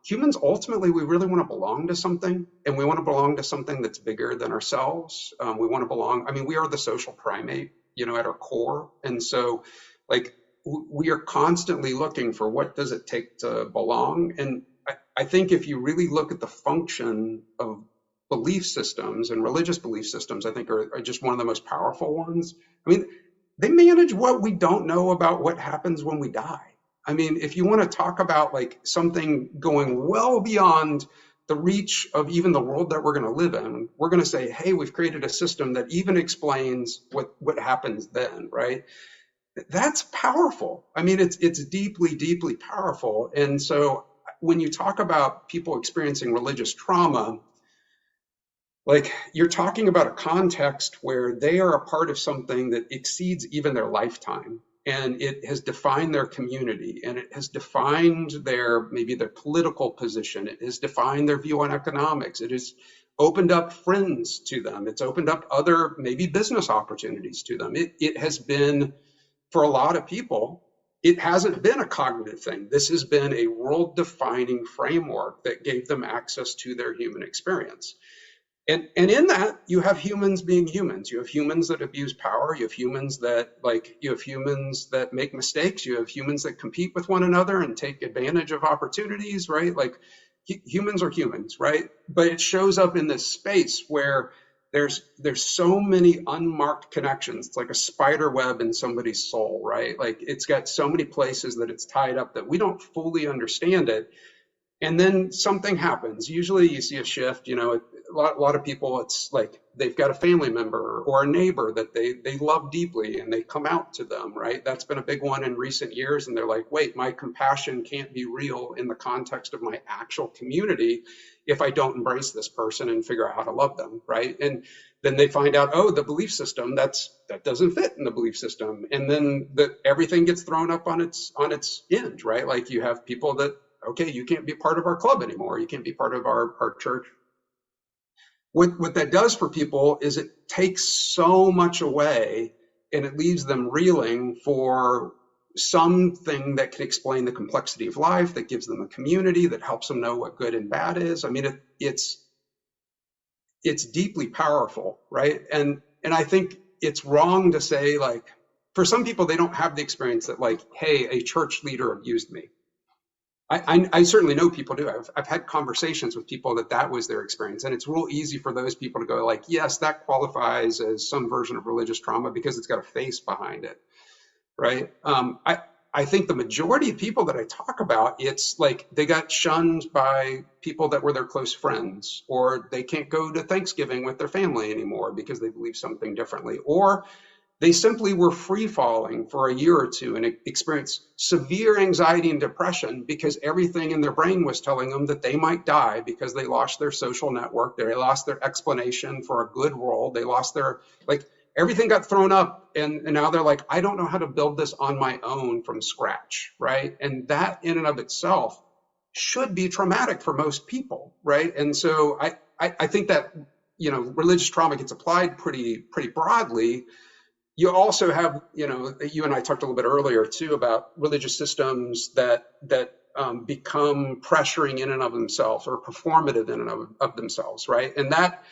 Humans, ultimately, we really want to belong to something, and we want to belong to something that's bigger than ourselves. We want to belong. I mean, we are the social primate, at our core. And so, like, we are constantly looking for what does it take to belong. And I think if you really look at the function of belief systems, and religious belief systems, I think are just one of the most powerful ones. I mean, they manage what we don't know about what happens when we die. I mean, if you want to talk about like something going well beyond the reach of even the world that we're going to live in, we're going to say, hey, we've created a system that even explains what happens then, right? That's powerful. I mean, it's deeply, deeply powerful. And so when you talk about people experiencing religious trauma, like, you're talking about a context where they are a part of something that exceeds even their lifetime, and it has defined their community, and it has defined maybe their political position. It has defined their view on economics. It has opened up friends to them. It's opened up other maybe business opportunities to them. It has been, for a lot of people, it hasn't been a cognitive thing. This has been a world-defining framework that gave them access to their human experience. And in that, you have humans being humans. You have humans that abuse power. You have humans that make mistakes. You have humans that compete with one another and take advantage of opportunities, right? Like, humans are humans, right? But it shows up in this space where there's so many unmarked connections. It's like a spider web in somebody's soul, right? Like, it's got so many places that it's tied up that we don't fully understand it. And then something happens. Usually you see a shift, a lot of people, it's like they've got a family member or a neighbor that they love deeply, and they come out to them, right? That's been a big one in recent years. And they're like, wait, my compassion can't be real in the context of my actual community if I don't embrace this person and figure out how to love them, right? And then they find out, oh, the belief system, that doesn't fit in the belief system. And then everything gets thrown up on its end, right? Like, you have people that, okay, you can't be part of our club anymore. You can't be part of our church. What that does for people is it takes so much away, and it leaves them reeling for something that can explain the complexity of life, that gives them a community, that helps them know what good and bad is. I mean, it's deeply powerful, right? And I think it's wrong to say, like, for some people, they don't have the experience that, like, hey, a church leader abused me. I certainly know people do. I've had conversations with people that was their experience, and it's real easy for those people to go like, yes, that qualifies as some version of religious trauma because it's got a face behind it, right? I think the majority of people that I talk about, it's like they got shunned by people that were their close friends, or they can't go to Thanksgiving with their family anymore because they believe something differently, or they simply were free falling for a year or two and experienced severe anxiety and depression because everything in their brain was telling them that they might die because they lost their social network. They lost their explanation for a good role. They lost everything got thrown up. And now they're like, I don't know how to build this on my own from scratch, right? And that in and of itself should be traumatic for most people, right? And so I think that, religious trauma gets applied pretty broadly. you also have, you and I talked a little bit earlier too about religious systems that become pressuring in and of themselves or performative in and of themselves, right? And that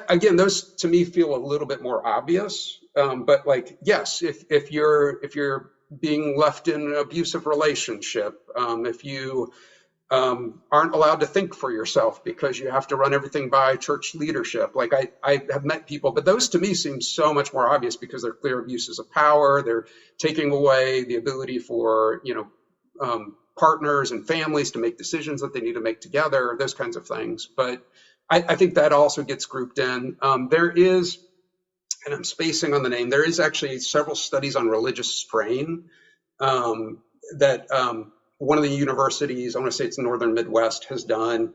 again, those to me feel a little bit more obvious. But like, yes, if you're being left in an abusive relationship, if you aren't allowed to think for yourself because you have to run everything by church leadership. Like I have met people, but those to me seem so much more obvious because they're clear abuses of power. They're taking away the ability for, partners and families to make decisions that they need to make together, those kinds of things. But I think that also gets grouped in. There is, and I'm spacing on the name, there is actually several studies on religious strain that one of the universities, I want to say it's Northern Midwest, has done.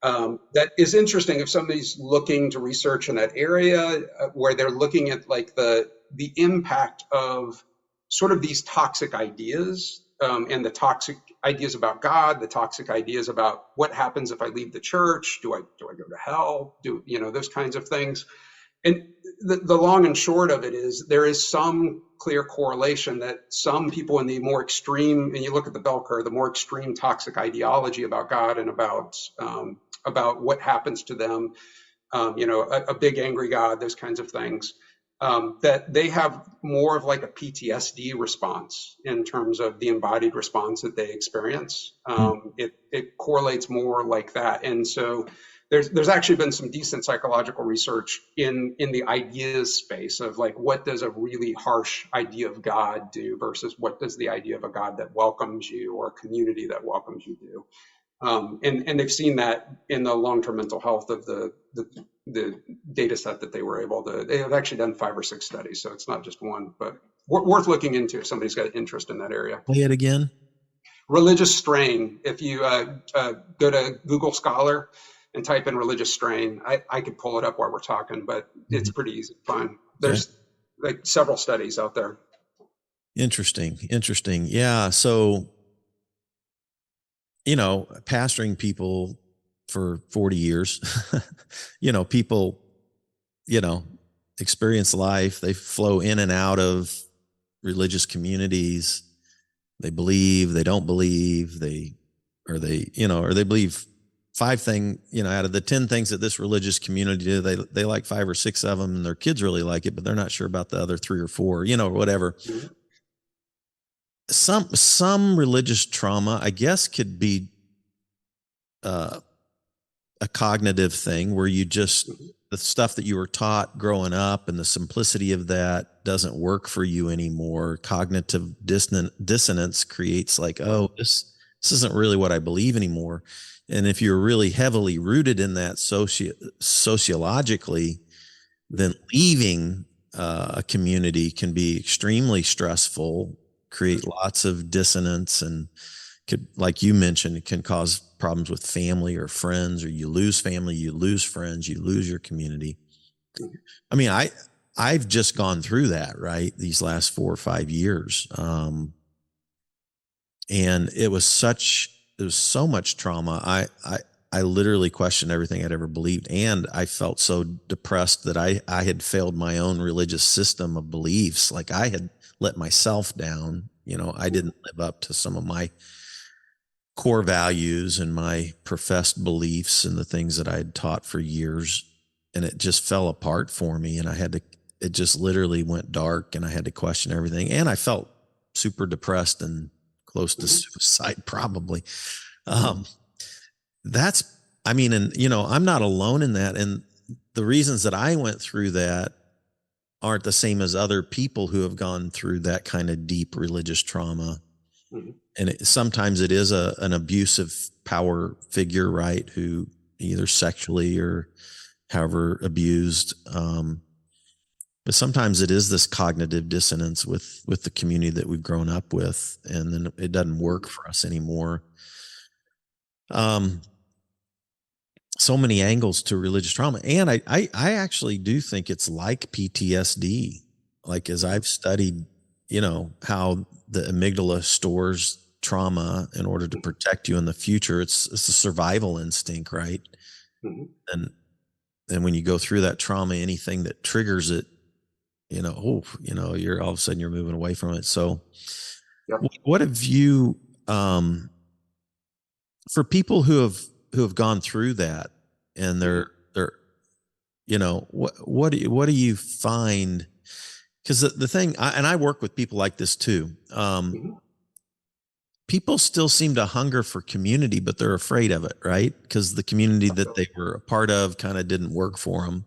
That is interesting if somebody's looking to research in that area, where they're looking at like the impact of sort of these toxic ideas, and the toxic ideas about God, the toxic ideas about what happens if I leave the church, do I go to hell, those kinds of things. And the long and short of it is there is some clear correlation that some people in the more extreme, and you look at the bell curve, the more extreme toxic ideology about God and about what happens to them, a big angry God, those kinds of things, that they have more of like a PTSD response in terms of the embodied response that they experience. It correlates more like that. And so there's actually been some decent psychological research in the ideas space of like, what does a really harsh idea of God do versus what does the idea of a God that welcomes you or a community that welcomes you do? And they've seen that in the long-term mental health of the data set that they were able to. They have actually done 5 or 6 studies, so it's not just one, but worth looking into if somebody's got interest in that area. Play it again. Religious strain. If you go to Google Scholar and type in religious strain, I could pull it up while we're talking, but it's pretty easy to find. There's like several studies out there. Interesting. Yeah. So, pastoring people for 40 years, people, experience life. They flow in and out of religious communities. They believe, they don't believe, or they believe 5 things, out of the 10 things that this religious community do, they like 5 or 6 of them, and their kids really like it, but they're not sure about the other 3 or 4, or whatever. Mm-hmm. Some religious trauma, I guess, could be a cognitive thing where you just, the stuff that you were taught growing up and the simplicity of that doesn't work for you anymore. Cognitive dissonance creates like, oh, this isn't really what I believe anymore. And if you're really heavily rooted in that sociologically, then leaving a community can be extremely stressful, create lots of dissonance, and could, like you mentioned, it can cause problems with family or friends, or you lose family, you lose friends, you lose your community. I mean, I've just gone through that, right? These last 4 or 5 years. And it was so much trauma. I literally questioned everything I'd ever believed. And I felt so depressed that I had failed my own religious system of beliefs. Like I had let myself down. I didn't live up to some of my core values and my professed beliefs and the things that I had taught for years. And it just fell apart for me. And it just literally went dark, and I had to question everything. And I felt super depressed and close to suicide, probably. I'm not alone in that. And the reasons that I went through that aren't the same as other people who have gone through that kind of deep religious trauma. Mm-hmm. And sometimes it is an abusive power figure, right? Who either sexually or however abused. But sometimes it is this cognitive dissonance with the community that we've grown up with, and then it doesn't work for us anymore. So many angles to religious trauma. And I actually do think it's like PTSD. Like, as I've studied, how the amygdala stores trauma in order to protect you in the future. It's a survival instinct, right? Mm-hmm. And when you go through that trauma, anything that triggers it, you're all of a sudden you're moving away from it. So Yep. what have you, for people who have gone through that and they're, what do you find? Because the thing, and I work with people like this too. Mhm. People still seem to hunger for community, but they're afraid of it, right? Because the community that they were a part of kind of didn't work for them.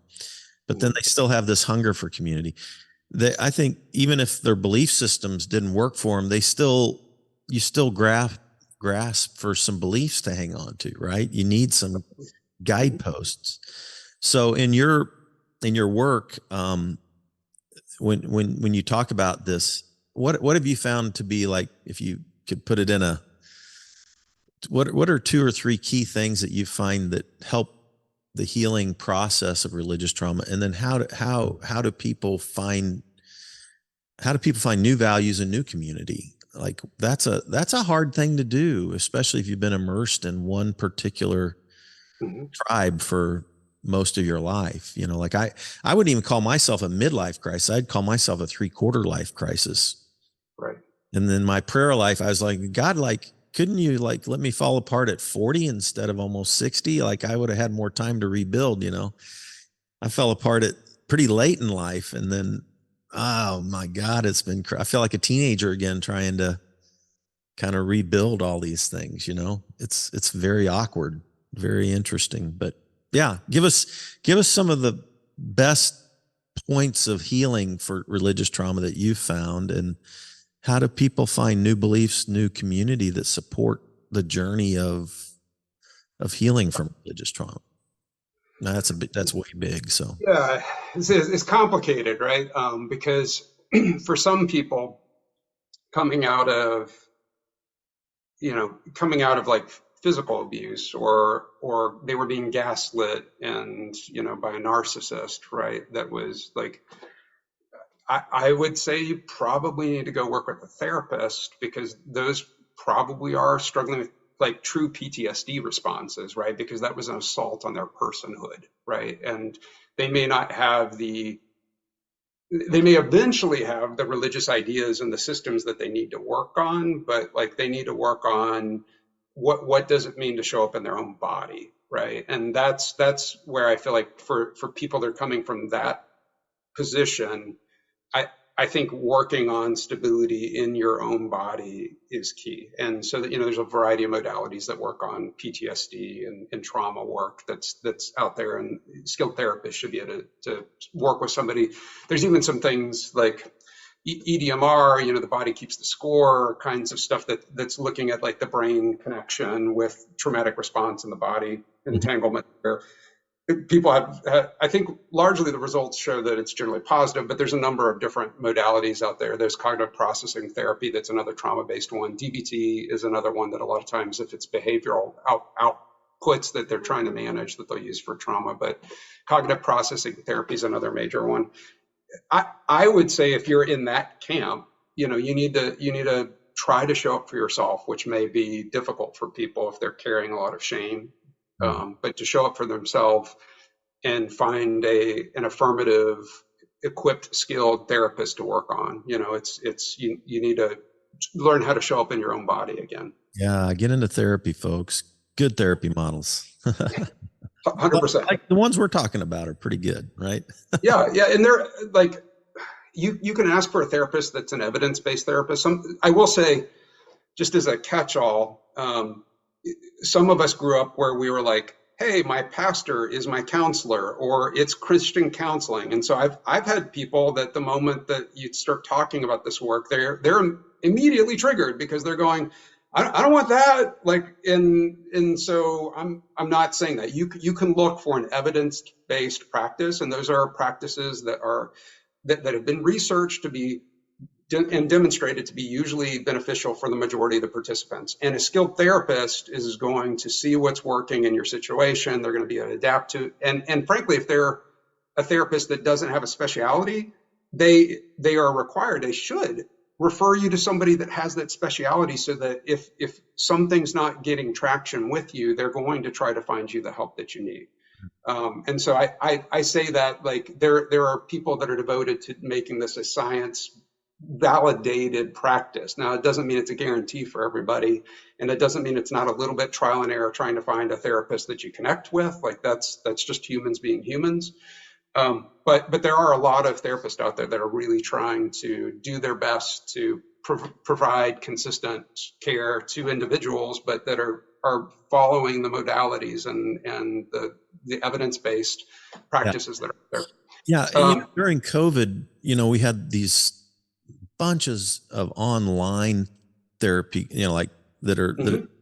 But then they still have this hunger for community. I think even if their belief systems didn't work for them, you still grasp for some beliefs to hang on to, right? You need some guideposts. So in your work, when you talk about this, what have you found to be like, if you could put it in what are two or three key things that you find that help the healing process of religious trauma? And then how do people find new values and new community? Like that's a hard thing to do, especially if you've been immersed in one particular tribe for most of your life. Like I wouldn't even call myself a midlife crisis. I'd call myself a 3/4 life crisis. Right. And then my prayer life, I was like, God, like, couldn't you like let me fall apart at 40 instead of almost 60? Like I would have had more time to rebuild. I fell apart at pretty late in life. And then, oh my God, I feel like a teenager again, trying to kind of rebuild all these things. It's very awkward, very interesting, but yeah, give us some of the best points of healing for religious trauma that you've found, and how do people find new beliefs, new community that support the journey of healing from religious trauma? Now that's way big. So Yeah, it's complicated, right? Because for some people, coming out of like physical abuse, or they were being gaslit and by a narcissist, right? That was like, I would say you probably need to go work with a therapist, because those probably are struggling with like true PTSD responses, right? Because that was an assault on their personhood, right? And they may not have they may eventually have the religious ideas and the systems that they need to work on, but like they need to work on what does it mean to show up in their own body, right? And that's where I feel like for people that are coming from that position, I I think working on stability in your own body is key. And so that there's a variety of modalities that work on PTSD and trauma work that's out there, and skilled therapists should be able to work with somebody. There's even some things like EDMR, the body keeps the score kinds of stuff that's looking at like the brain connection with traumatic response in the body, entanglement there. People I think largely the results show that it's generally positive, but there's a number of different modalities out there. There's cognitive processing therapy, that's another trauma-based one. DBT is another one that a lot of times, if it's behavioral outputs that they're trying to manage, that they'll use for trauma. But cognitive processing therapy is another major one. I would say if you're in that camp, you need to try to show up for yourself, which may be difficult for people if they're carrying a lot of shame. But to show up for themselves and find an affirmative, equipped, skilled therapist to work on. You need to learn how to show up in your own body again. Yeah, get into therapy, folks. Good therapy models. 100%. Like the ones we're talking about are pretty good, right? Yeah, and they're like, you can ask for a therapist that's an evidence-based therapist. I will say, just as a catch-all, some of us grew up where we were like, hey, my pastor is my counselor, or it's Christian counseling. And so I've had people that the moment that you start talking about this work, they're immediately triggered, because they're going, I don't want that. Like, and so I'm not saying that. You can look for an evidence-based practice, and those are practices that have been researched to be and demonstrated to be usually beneficial for the majority of the participants. And a skilled therapist is going to see what's working in your situation. They're going to be able to adapt to, and frankly, if they're a therapist that doesn't have a specialty, they should refer you to somebody that has that specialty, so that if something's not getting traction with you, they're going to try to find you the help that you need. And so I say that like there are people that are devoted to making this a science validated practice. Now, it doesn't mean it's a guarantee for everybody, and it doesn't mean it's not a little bit trial and error trying to find a therapist that you connect with. Like that's just humans being humans. But there are a lot of therapists out there that are really trying to do their best to provide consistent care to individuals, but that are following the modalities and the evidence-based Yeah. practices that are there. Yeah. And, during COVID, we had these bunches of online therapy, like that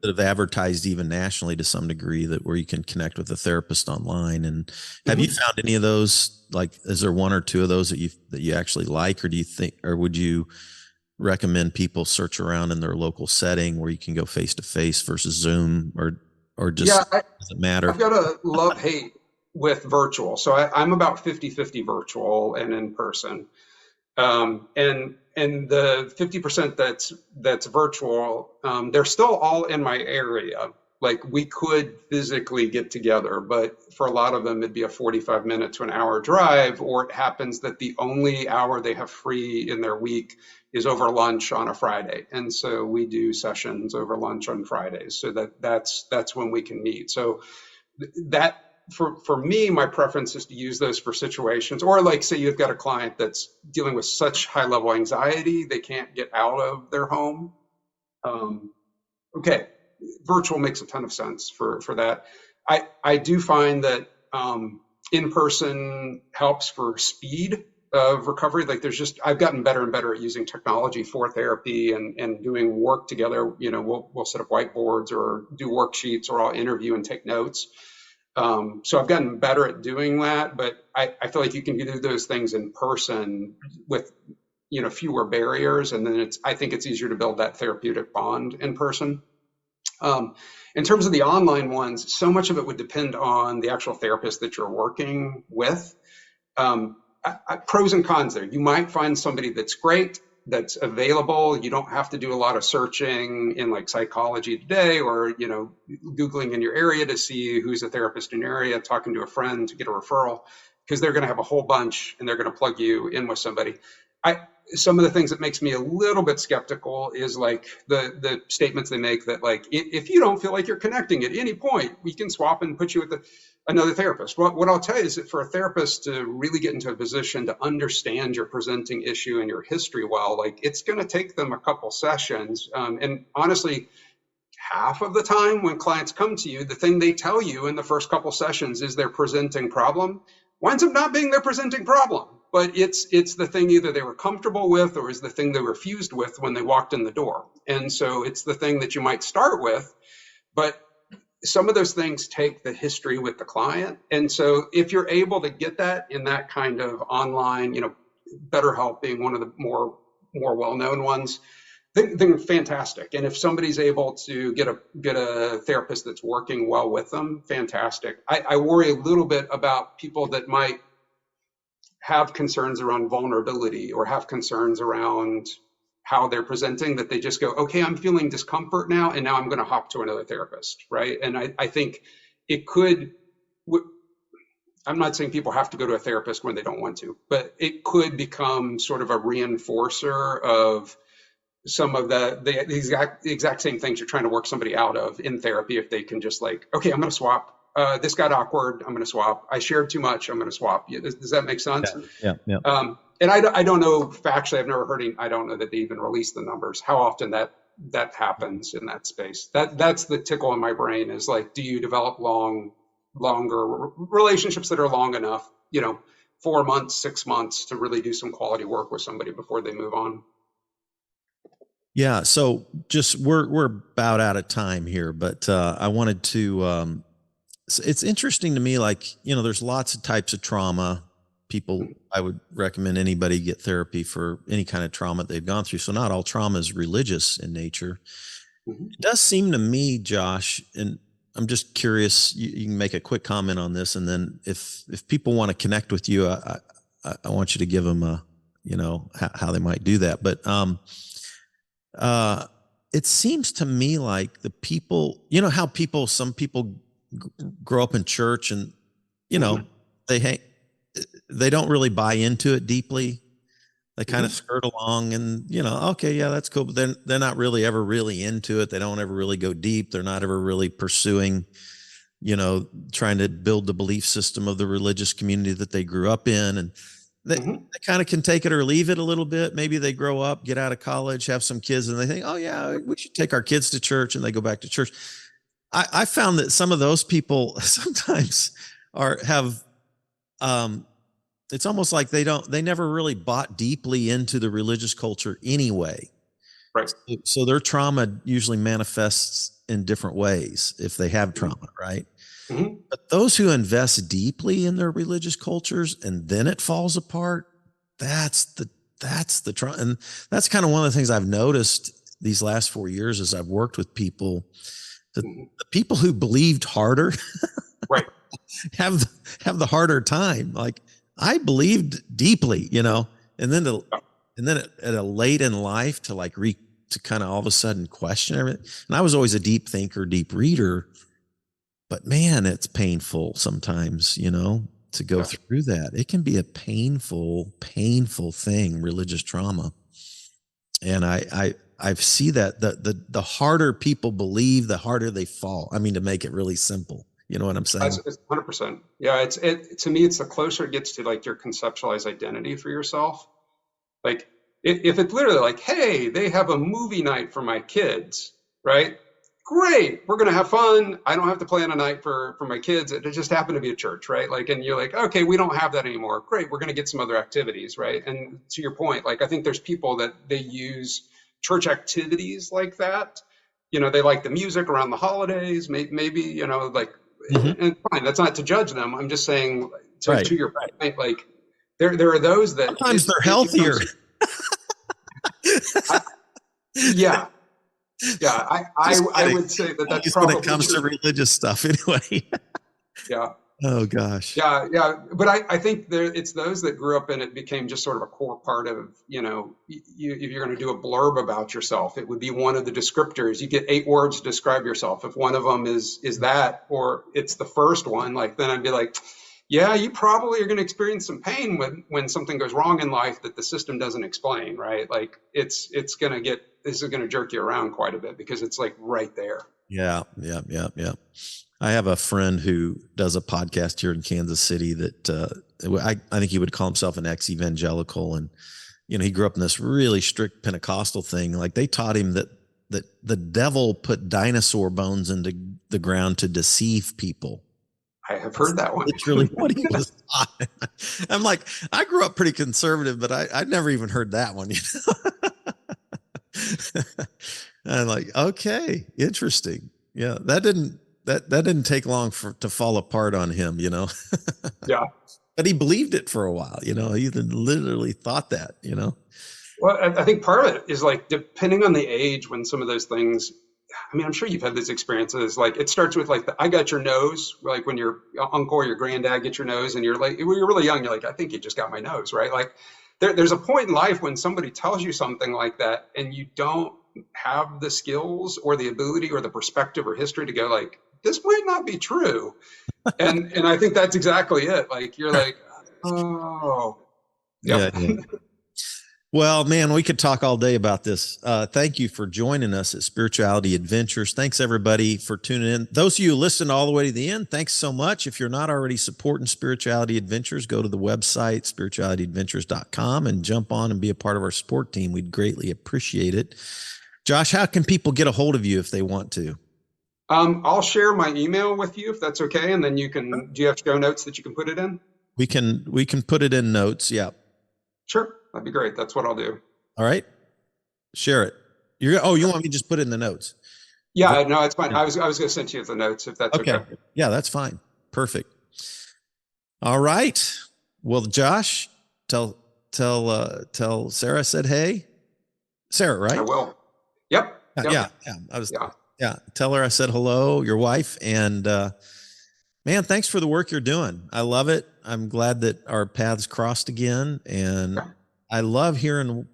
have advertised even nationally to some degree, that where you can connect with a therapist online. And have you found any of those? Like, is there one or two of those that you actually like, or do you think, or would you recommend people search around in their local setting where you can go face to face versus Zoom, or just does it matter? I've got a love hate with virtual. So I'm about 50-50 virtual and in person. And the 50% that's virtual, they're still all in my area. Like, we could physically get together, but for a lot of them, it'd be a 45-minute to an hour drive, or it happens that the only hour they have free in their week is over lunch on a Friday. And so we do sessions over lunch on Fridays, so that's when we can meet. So that, for me, my preference is to use those for situations, or like, say you've got a client that's dealing with such high level anxiety they can't get out of their home. Okay, virtual makes a ton of sense for that. I do find that in person helps for speed of recovery. Like, I've gotten better and better at using technology for therapy and doing work together. We'll set up whiteboards or do worksheets, or I'll interview and take notes. So I've gotten better at doing that, but I feel like you can do those things in person with, fewer barriers. And then I think it's easier to build that therapeutic bond in person. In terms of the online ones, so much of it would depend on the actual therapist that you're working with. Pros and cons there. You might find somebody that's great, that's available. You don't have to do a lot of searching in like Psychology Today, or Googling in your area to see who's a therapist in your area, talking to a friend to get a referral, because they're going to have a whole bunch and they're going to plug you in with somebody. Some of the things that makes me a little bit skeptical is like the statements they make that, like, if you don't feel like you're connecting at any point, we can swap and put you with another therapist. What I'll tell you is that for a therapist to really get into a position to understand your presenting issue and your history well, like, it's going to take them a couple sessions. And honestly, half of the time when clients come to you, the thing they tell you in the first couple sessions is their presenting problem winds up not being their presenting problem, but it's the thing either they were comfortable with or is the thing they refused with when they walked in the door. And so it's the thing that you might start with, but some of those things take the history with the client. And so if you're able to get that in that kind of online, BetterHelp being one of the more well-known ones, then fantastic. And if somebody's able to get a therapist that's working well with them, fantastic. I worry a little bit about people that might have concerns around vulnerability or have concerns around how they're presenting, that they just go, okay, I'm feeling discomfort now, and now I'm going to hop to another therapist, right? And I think it could, I'm not saying people have to go to a therapist when they don't want to, but it could become sort of a reinforcer of some of the exact same things you're trying to work somebody out of in therapy, if they can just like, okay, I'm going to swap. This got awkward. I'm going to swap. I shared too much. I'm going to swap. Does that make sense? Yeah. And I don't know, factually, I've never heard I don't know that they even release the numbers, how often that happens in that space. That's the tickle in my brain, is like, do you develop longer relationships that are long enough, 4 months, 6 months, to really do some quality work with somebody before they move on? Yeah. So just, we're about out of time here, but I wanted to, it's interesting to me, like, there's lots of types of trauma. People, I would recommend anybody get therapy for any kind of trauma they've gone through. So not all trauma is religious in nature. It does seem to me, Josh, and I'm just curious, you can make a quick comment on this, and then if people want to connect with you, I want you to give them how they might do that. But it seems to me like the people, how some people grow up in church and you know, they hang, they don't really buy into it deeply. They kind of skirt along and, you know, okay, yeah, that's cool. But then they're not really ever really into it. They don't ever really go deep. They're not ever really pursuing, you know, trying to build the belief system of the religious community that they grew up in. And they kind of can take it or leave it a little bit. Maybe they grow up, get out of college, have some kids, and they think, oh, yeah, we should take our kids to church, and they go back to church. I found that some of those people sometimes have it's almost like they never really bought deeply into the religious culture anyway. Right. So their trauma usually manifests in different ways if they have trauma, right? But those who invest deeply in their religious cultures and then it falls apart, that's the trauma. And that's kind of one of the things I've noticed these last 4 years as I've worked with people. The people who believed harder right. have the harder time. Like, I believed deeply, you know, and then at a late in life to kind of all of a sudden question everything. And I was always a deep thinker, deep reader, but man, it's painful sometimes, you know, to go through that. It can be a painful thing, religious trauma. And I see that the harder people believe, the harder they fall. I mean, to make it really simple. You know what I'm saying? It's 100%. Yeah, to me, it's the closer it gets to like your conceptualized identity for yourself. Like if it's literally like, hey, they have a movie night for my kids, right? Great, we're gonna have fun. I don't have to plan a night for my kids. It just happened to be a church, right? Like, and you're like, okay, we don't have that anymore. Great, we're gonna get some other activities, right? And to your point, like I think there's people that they use church activities like that. You know, they like the music around the holidays, maybe, you know, like. And fine, that's not to judge them. I'm just saying to your point, like there are those that sometimes they're healthier. Yeah. I would say that's probably when it comes to religious stuff anyway. Yeah. Oh gosh. Yeah. But I think it's those that grew up and it became just sort of a core part of, you know, if you're going to do a blurb about yourself, it would be one of the descriptors. You get 8 words to describe yourself. If one of them is that, or it's the first one, like, then I'd be like, yeah, you probably are going to experience some pain when something goes wrong in life that the system doesn't explain, right? Like this is going to jerk you around quite a bit because it's like right there. Yeah. I have a friend who does a podcast here in Kansas City that I think he would call himself an ex-evangelical. And, you know, he grew up in this really strict Pentecostal thing. Like they taught him that the devil put dinosaur bones into the ground to deceive people. I have heard that one. It's really what he was taught. I'm like, I grew up pretty conservative, but I'd never even heard that one. You know? I'm like, okay, interesting. Yeah, that didn't take long to fall apart on him, you know. Yeah. But he believed it for a while, you know. He literally thought that, you know. Well, I think part of it is like depending on the age when some of those things. I mean, I'm sure you've had these experiences. Like it starts with like I got your nose, like when your uncle or your granddad gets your nose, and you're like, when you're really young, you're like, I think you just got my nose, right? Like there's a point in life when somebody tells you something like that, and you don't have the skills or the ability or the perspective or history to go like, this might not be true. And I think that's exactly it. Like you're like, oh, yeah. Well, man, we could talk all day about this. Thank you for joining us at Spirituality Adventures. Thanks, everybody, for tuning in. Those of you who listened all the way to the end, thanks so much. If you're not already supporting Spirituality Adventures, go to the website, spiritualityadventures.com, and jump on and be a part of our support team. We'd greatly appreciate it. Josh, how can people get a hold of you if they want to? I'll share my email with you if that's okay. And then do you have show notes that you can put it in? We can put it in notes. Yeah. Sure. That'd be great. That's what I'll do. All right. Share it. You want me to just put it in the notes? Yeah, no, it's fine. I was going to send you the notes if that's okay. Yeah, that's fine. Perfect. All right. Well, Josh, tell Sarah I said hey. Sarah, right? I will. Yep. Yeah. Tell her I said hello, your wife, and man, thanks for the work you're doing. I love it. I'm glad that our paths crossed again, and I love hearing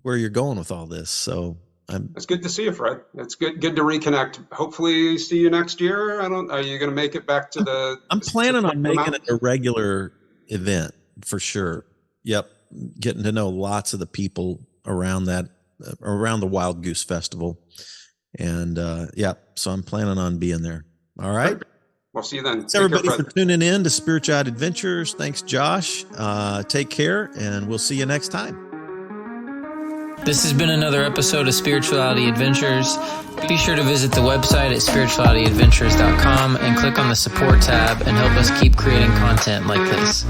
where you're going with all this. So It's good to see you, Fred. It's good to reconnect. Hopefully see you next year. Are you going to make it back to the? I'm planning on making it a regular event for sure. Yep. Getting to know lots of the people around the Wild Goose Festival. And so I'm planning on being there. All right. Great. We'll see you then. Thanks everybody for tuning in to Spirituality Adventures. Thanks, Josh. Take care, and we'll see you next time. This has been another episode of Spirituality Adventures. Be sure to visit the website at spiritualityadventures.com and click on the support tab and help us keep creating content like this.